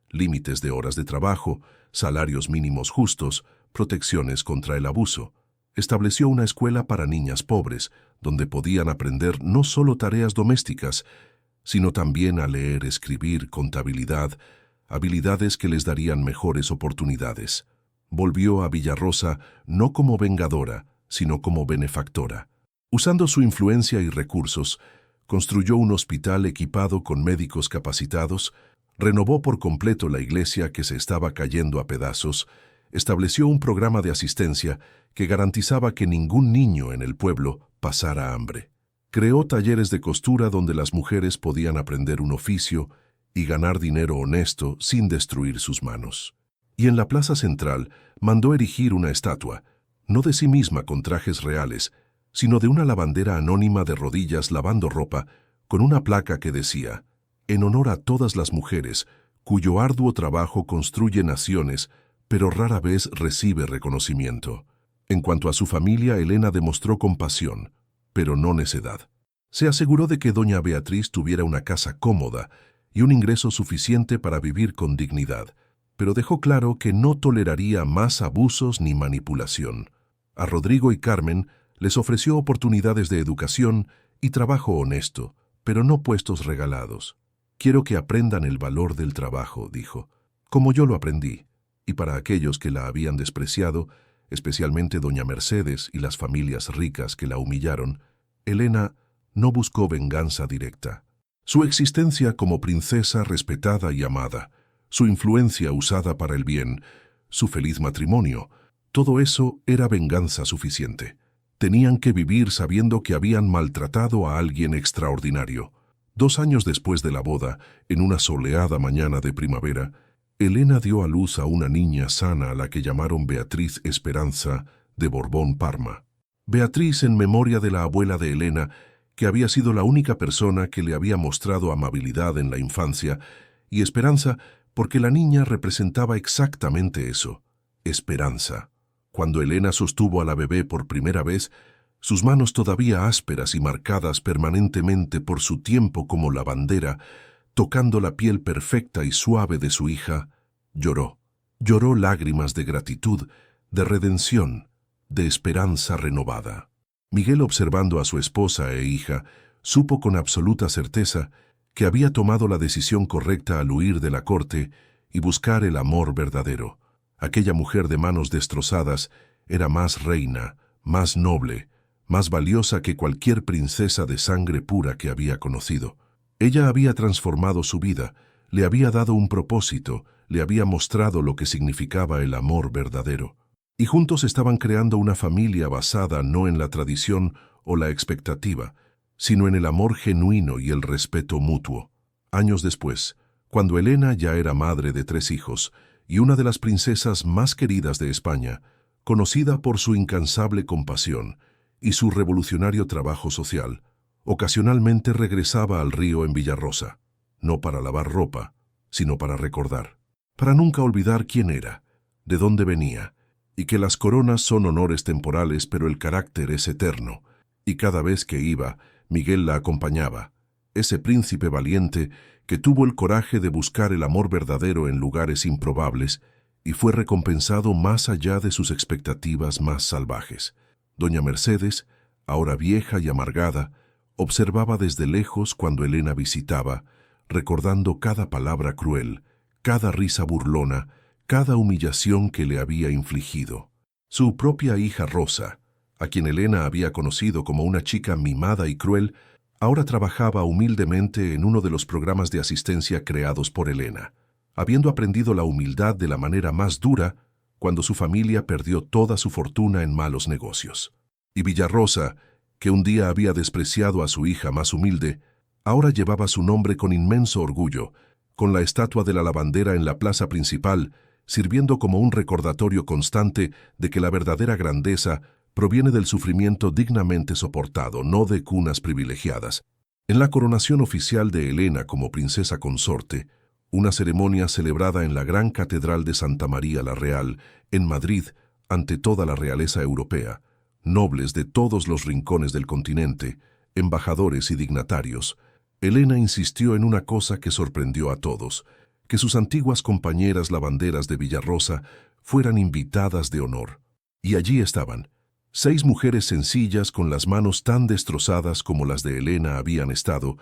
límites de horas de trabajo, salarios mínimos justos, protecciones contra el abuso. Estableció una escuela para niñas pobres, donde podían aprender no solo tareas domésticas, sino también a leer, escribir, contabilidad, habilidades que les darían mejores oportunidades. Volvió a Villarrosa no como vengadora, sino como benefactora. Usando su influencia y recursos, construyó un hospital equipado con médicos capacitados, renovó por completo la iglesia que se estaba cayendo a pedazos, estableció un programa de asistencia que garantizaba que ningún niño en el pueblo pasara hambre. Creó talleres de costura donde las mujeres podían aprender un oficio y ganar dinero honesto sin destruir sus manos. Y en la plaza central mandó erigir una estatua, no de sí misma con trajes reales, sino de una lavandera anónima de rodillas lavando ropa, con una placa que decía: «En honor a todas las mujeres, cuyo arduo trabajo construye naciones, pero rara vez recibe reconocimiento». En cuanto a su familia, Elena demostró compasión. pero no necedad. Se aseguró de que doña Beatriz tuviera una casa cómoda y un ingreso suficiente para vivir con dignidad, pero dejó claro que no toleraría más abusos ni manipulación. A Rodrigo y Carmen les ofreció oportunidades de educación y trabajo honesto, pero no puestos regalados. Quiero que aprendan el valor del trabajo, dijo, como yo lo aprendí, y para aquellos que la habían despreciado, especialmente doña Mercedes y las familias ricas que la humillaron, Elena no buscó venganza directa. Su existencia como princesa respetada y amada, su influencia usada para el bien, su feliz matrimonio, todo eso era venganza suficiente. Tenían que vivir sabiendo que habían maltratado a alguien extraordinario. 2 años después de la boda, en una soleada mañana de primavera, Elena dio a luz a una niña sana a la que llamaron Beatriz Esperanza de Borbón Parma. Beatriz en memoria de la abuela de Elena, que había sido la única persona que le había mostrado amabilidad en la infancia, y Esperanza porque la niña representaba exactamente eso, esperanza. Cuando Elena sostuvo a la bebé por primera vez, sus manos todavía ásperas y marcadas permanentemente por su tiempo como lavandera, tocando la piel perfecta y suave de su hija, lloró. Lloró lágrimas de gratitud, de redención, de esperanza renovada. Miguel, observando a su esposa e hija, supo con absoluta certeza que había tomado la decisión correcta al huir de la corte y buscar el amor verdadero. Aquella mujer de manos destrozadas era más reina, más noble, más valiosa que cualquier princesa de sangre pura que había conocido. Ella había transformado su vida, le había dado un propósito, le había mostrado lo que significaba el amor verdadero. Y juntos estaban creando una familia basada no en la tradición o la expectativa, sino en el amor genuino y el respeto mutuo. Años después, cuando Elena ya era madre de 3 hijos y una de las princesas más queridas de España, conocida por su incansable compasión y su revolucionario trabajo social, ocasionalmente regresaba al río en Villarrosa, no para lavar ropa, sino para recordar, para nunca olvidar quién era, de dónde venía, y que las coronas son honores temporales pero el carácter es eterno, y cada vez que iba, Miguel la acompañaba, ese príncipe valiente que tuvo el coraje de buscar el amor verdadero en lugares improbables y fue recompensado más allá de sus expectativas más salvajes. Doña Mercedes, ahora vieja y amargada, observaba desde lejos cuando Elena visitaba, recordando cada palabra cruel, cada risa burlona, cada humillación que le había infligido. Su propia hija Rosa, a quien Elena había conocido como una chica mimada y cruel, ahora trabajaba humildemente en uno de los programas de asistencia creados por Elena, habiendo aprendido la humildad de la manera más dura cuando su familia perdió toda su fortuna en malos negocios. Y Villarrosa, que un día había despreciado a su hija más humilde, ahora llevaba su nombre con inmenso orgullo, con la estatua de la lavandera en la plaza principal, sirviendo como un recordatorio constante de que la verdadera grandeza proviene del sufrimiento dignamente soportado, no de cunas privilegiadas. En la coronación oficial de Elena como princesa consorte, una ceremonia celebrada en la gran catedral de Santa María la Real, en Madrid, ante toda la realeza europea, nobles de todos los rincones del continente, embajadores y dignatarios, Elena insistió en una cosa que sorprendió a todos, que sus antiguas compañeras lavanderas de Villarrosa fueran invitadas de honor. Y allí estaban, 6 mujeres sencillas con las manos tan destrozadas como las de Elena habían estado,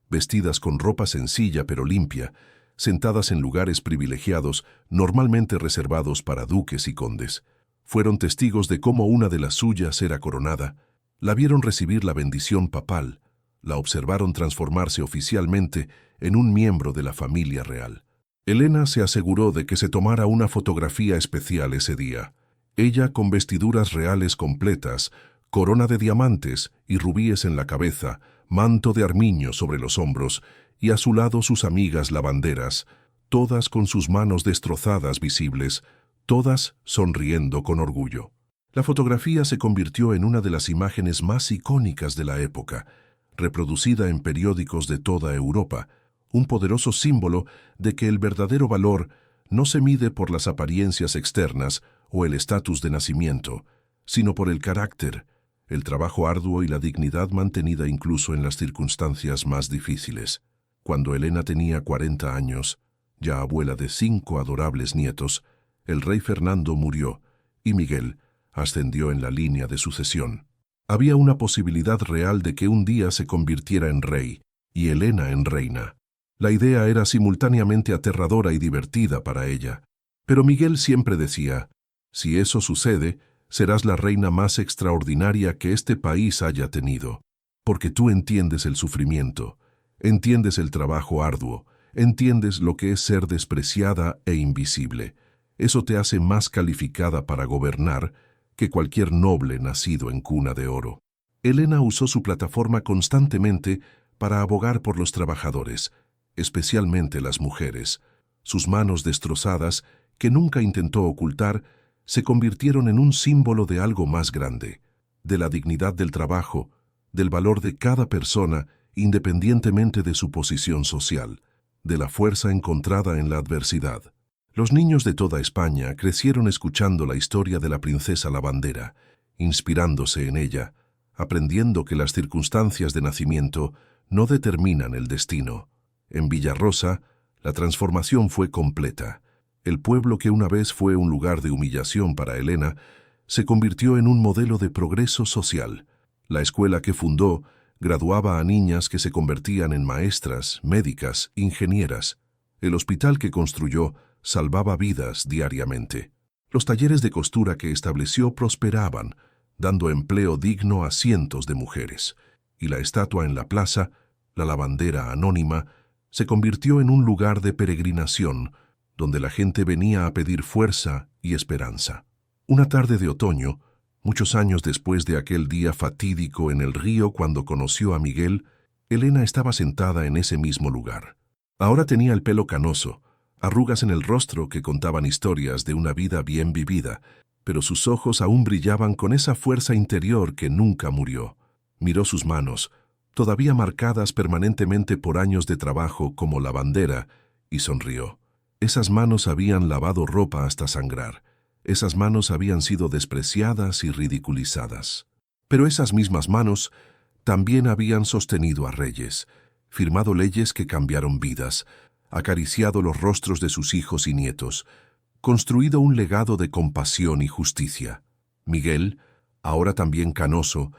vestidas con ropa sencilla pero limpia, sentadas en lugares privilegiados normalmente reservados para duques y condes. Fueron testigos de cómo una de las suyas era coronada, la vieron recibir la bendición papal, la observaron transformarse oficialmente en un miembro de la familia real. Elena se aseguró de que se tomara una fotografía especial ese día. Ella con vestiduras reales completas, corona de diamantes y rubíes en la cabeza, manto de armiño sobre los hombros, y a su lado sus amigas lavanderas, todas con sus manos destrozadas visibles, todas sonriendo con orgullo. La fotografía se convirtió en una de las imágenes más icónicas de la época, reproducida en periódicos de toda Europa, un poderoso símbolo de que el verdadero valor no se mide por las apariencias externas o el estatus de nacimiento, sino por el carácter, el trabajo arduo y la dignidad mantenida incluso en las circunstancias más difíciles. Cuando Elena tenía 40 años, ya abuela de 5 adorables nietos, el rey Fernando murió y Miguel ascendió en la línea de sucesión. Había una posibilidad real de que un día se convirtiera en rey y Elena en reina. La idea era simultáneamente aterradora y divertida para ella. Pero Miguel siempre decía, si eso sucede, serás la reina más extraordinaria que este país haya tenido, porque tú entiendes el sufrimiento, entiendes el trabajo arduo, entiendes lo que es ser despreciada e invisible. Eso te hace más calificada para gobernar que cualquier noble nacido en cuna de oro. Elena usó su plataforma constantemente para abogar por los trabajadores, especialmente las mujeres. Sus manos destrozadas, que nunca intentó ocultar, se convirtieron en un símbolo de algo más grande, de la dignidad del trabajo, del valor de cada persona independientemente de su posición social, de la fuerza encontrada en la adversidad. Los niños de toda España crecieron escuchando la historia de la princesa lavandera, inspirándose en ella, aprendiendo que las circunstancias de nacimiento no determinan el destino. En Villarrosa, la transformación fue completa. El pueblo que una vez fue un lugar de humillación para Elena, se convirtió en un modelo de progreso social. La escuela que fundó graduaba a niñas que se convertían en maestras, médicas, ingenieras. El hospital que construyó salvaba vidas diariamente. Los talleres de costura que estableció prosperaban, dando empleo digno a cientos de mujeres. Y la estatua en la plaza, la lavandera anónima, se convirtió en un lugar de peregrinación, donde la gente venía a pedir fuerza y esperanza. Una tarde de otoño, muchos años después de aquel día fatídico en el río cuando conoció a Miguel, Elena estaba sentada en ese mismo lugar. Ahora tenía el pelo canoso, arrugas en el rostro que contaban historias de una vida bien vivida, pero sus ojos aún brillaban con esa fuerza interior que nunca murió. Miró sus manos, todavía marcadas permanentemente por años de trabajo como lavandera, y sonrió. Esas manos habían lavado ropa hasta sangrar. Esas manos habían sido despreciadas y ridiculizadas. Pero esas mismas manos también habían sostenido a reyes, firmado leyes que cambiaron vidas, acariciado los rostros de sus hijos y nietos, construido un legado de compasión y justicia. Miguel, ahora también canoso,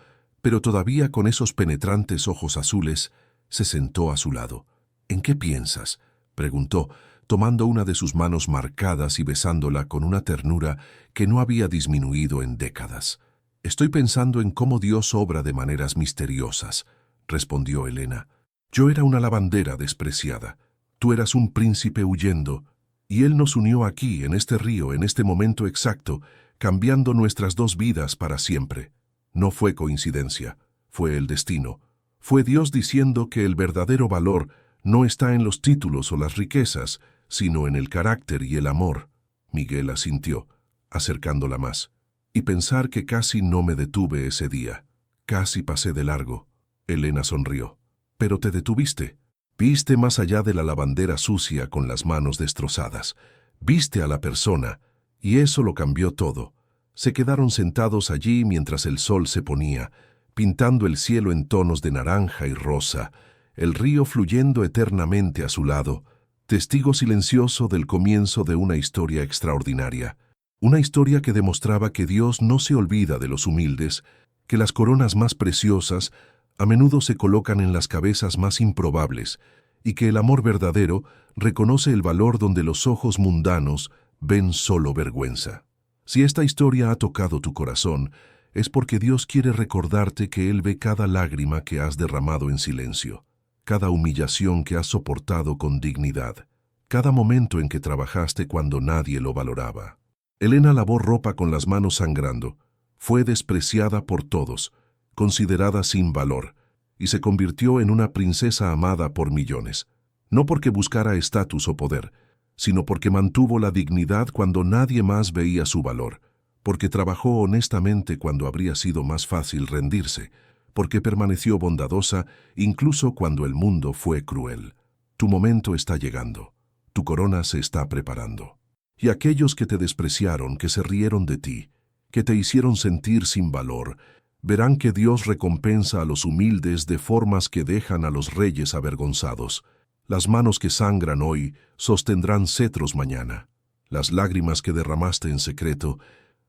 pero todavía con esos penetrantes ojos azules, se sentó a su lado. «¿En qué piensas?», preguntó, tomando una de sus manos marcadas y besándola con una ternura que no había disminuido en décadas. «Estoy pensando en cómo Dios obra de maneras misteriosas», respondió Elena. «Yo era una lavandera despreciada. Tú eras un príncipe huyendo, y Él nos unió aquí, en este río, en este momento exacto, cambiando nuestras dos vidas para siempre. No fue coincidencia, fue el destino. Fue Dios diciendo que el verdadero valor no está en los títulos o las riquezas, sino en el carácter y el amor». Miguel asintió, acercándola más. «Y pensar que casi no me detuve ese día. Casi pasé de largo». Elena sonrió. «Pero te detuviste. Viste más allá de la lavandera sucia con las manos destrozadas. Viste a la persona, y eso lo cambió todo». Se quedaron sentados allí mientras el sol se ponía, pintando el cielo en tonos de naranja y rosa, el río fluyendo eternamente a su lado, testigo silencioso del comienzo de una historia extraordinaria. Una historia que demostraba que Dios no se olvida de los humildes, que las coronas más preciosas a menudo se colocan en las cabezas más improbables, y que el amor verdadero reconoce el valor donde los ojos mundanos ven solo vergüenza. Si esta historia ha tocado tu corazón, es porque Dios quiere recordarte que Él ve cada lágrima que has derramado en silencio, cada humillación que has soportado con dignidad, cada momento en que trabajaste cuando nadie lo valoraba. Elena lavó ropa con las manos sangrando, fue despreciada por todos, considerada sin valor, y se convirtió en una princesa amada por millones, no porque buscara estatus o poder, sino porque mantuvo la dignidad cuando nadie más veía su valor, porque trabajó honestamente cuando habría sido más fácil rendirse, porque permaneció bondadosa incluso cuando el mundo fue cruel. Tu momento está llegando, tu corona se está preparando. Y aquellos que te despreciaron, que se rieron de ti, que te hicieron sentir sin valor, Verán que Dios recompensa a los humildes de formas que dejan a los reyes avergonzados. Las manos que sangran hoy sostendrán cetros mañana. Las lágrimas que derramaste en secreto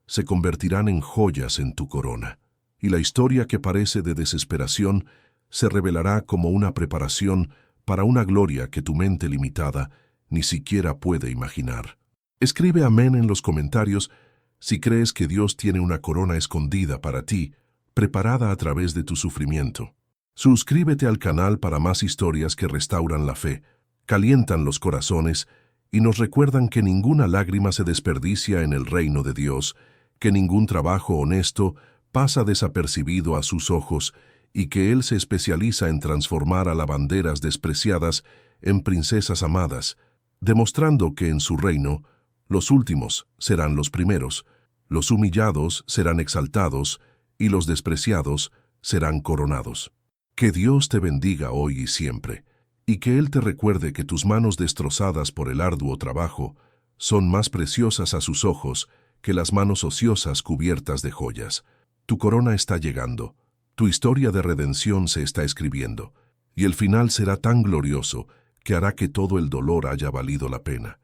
se convertirán en joyas en tu corona. Y la historia que parece de desesperación se revelará como una preparación para una gloria que tu mente limitada ni siquiera puede imaginar. Escribe amén en los comentarios si crees que Dios tiene una corona escondida para ti, preparada a través de tu sufrimiento. Suscríbete al canal para más historias que restauran la fe, calientan los corazones y nos recuerdan que ninguna lágrima se desperdicia en el reino de Dios, que ningún trabajo honesto pasa desapercibido a sus ojos y que Él se especializa en transformar a lavanderas despreciadas en princesas amadas, demostrando que en su reino los últimos serán los primeros, los humillados serán exaltados y los despreciados serán coronados. Que Dios te bendiga hoy y siempre, y que Él te recuerde que tus manos destrozadas por el arduo trabajo son más preciosas a sus ojos que las manos ociosas cubiertas de joyas. Tu corona está llegando, tu historia de redención se está escribiendo, y el final será tan glorioso que hará que todo el dolor haya valido la pena.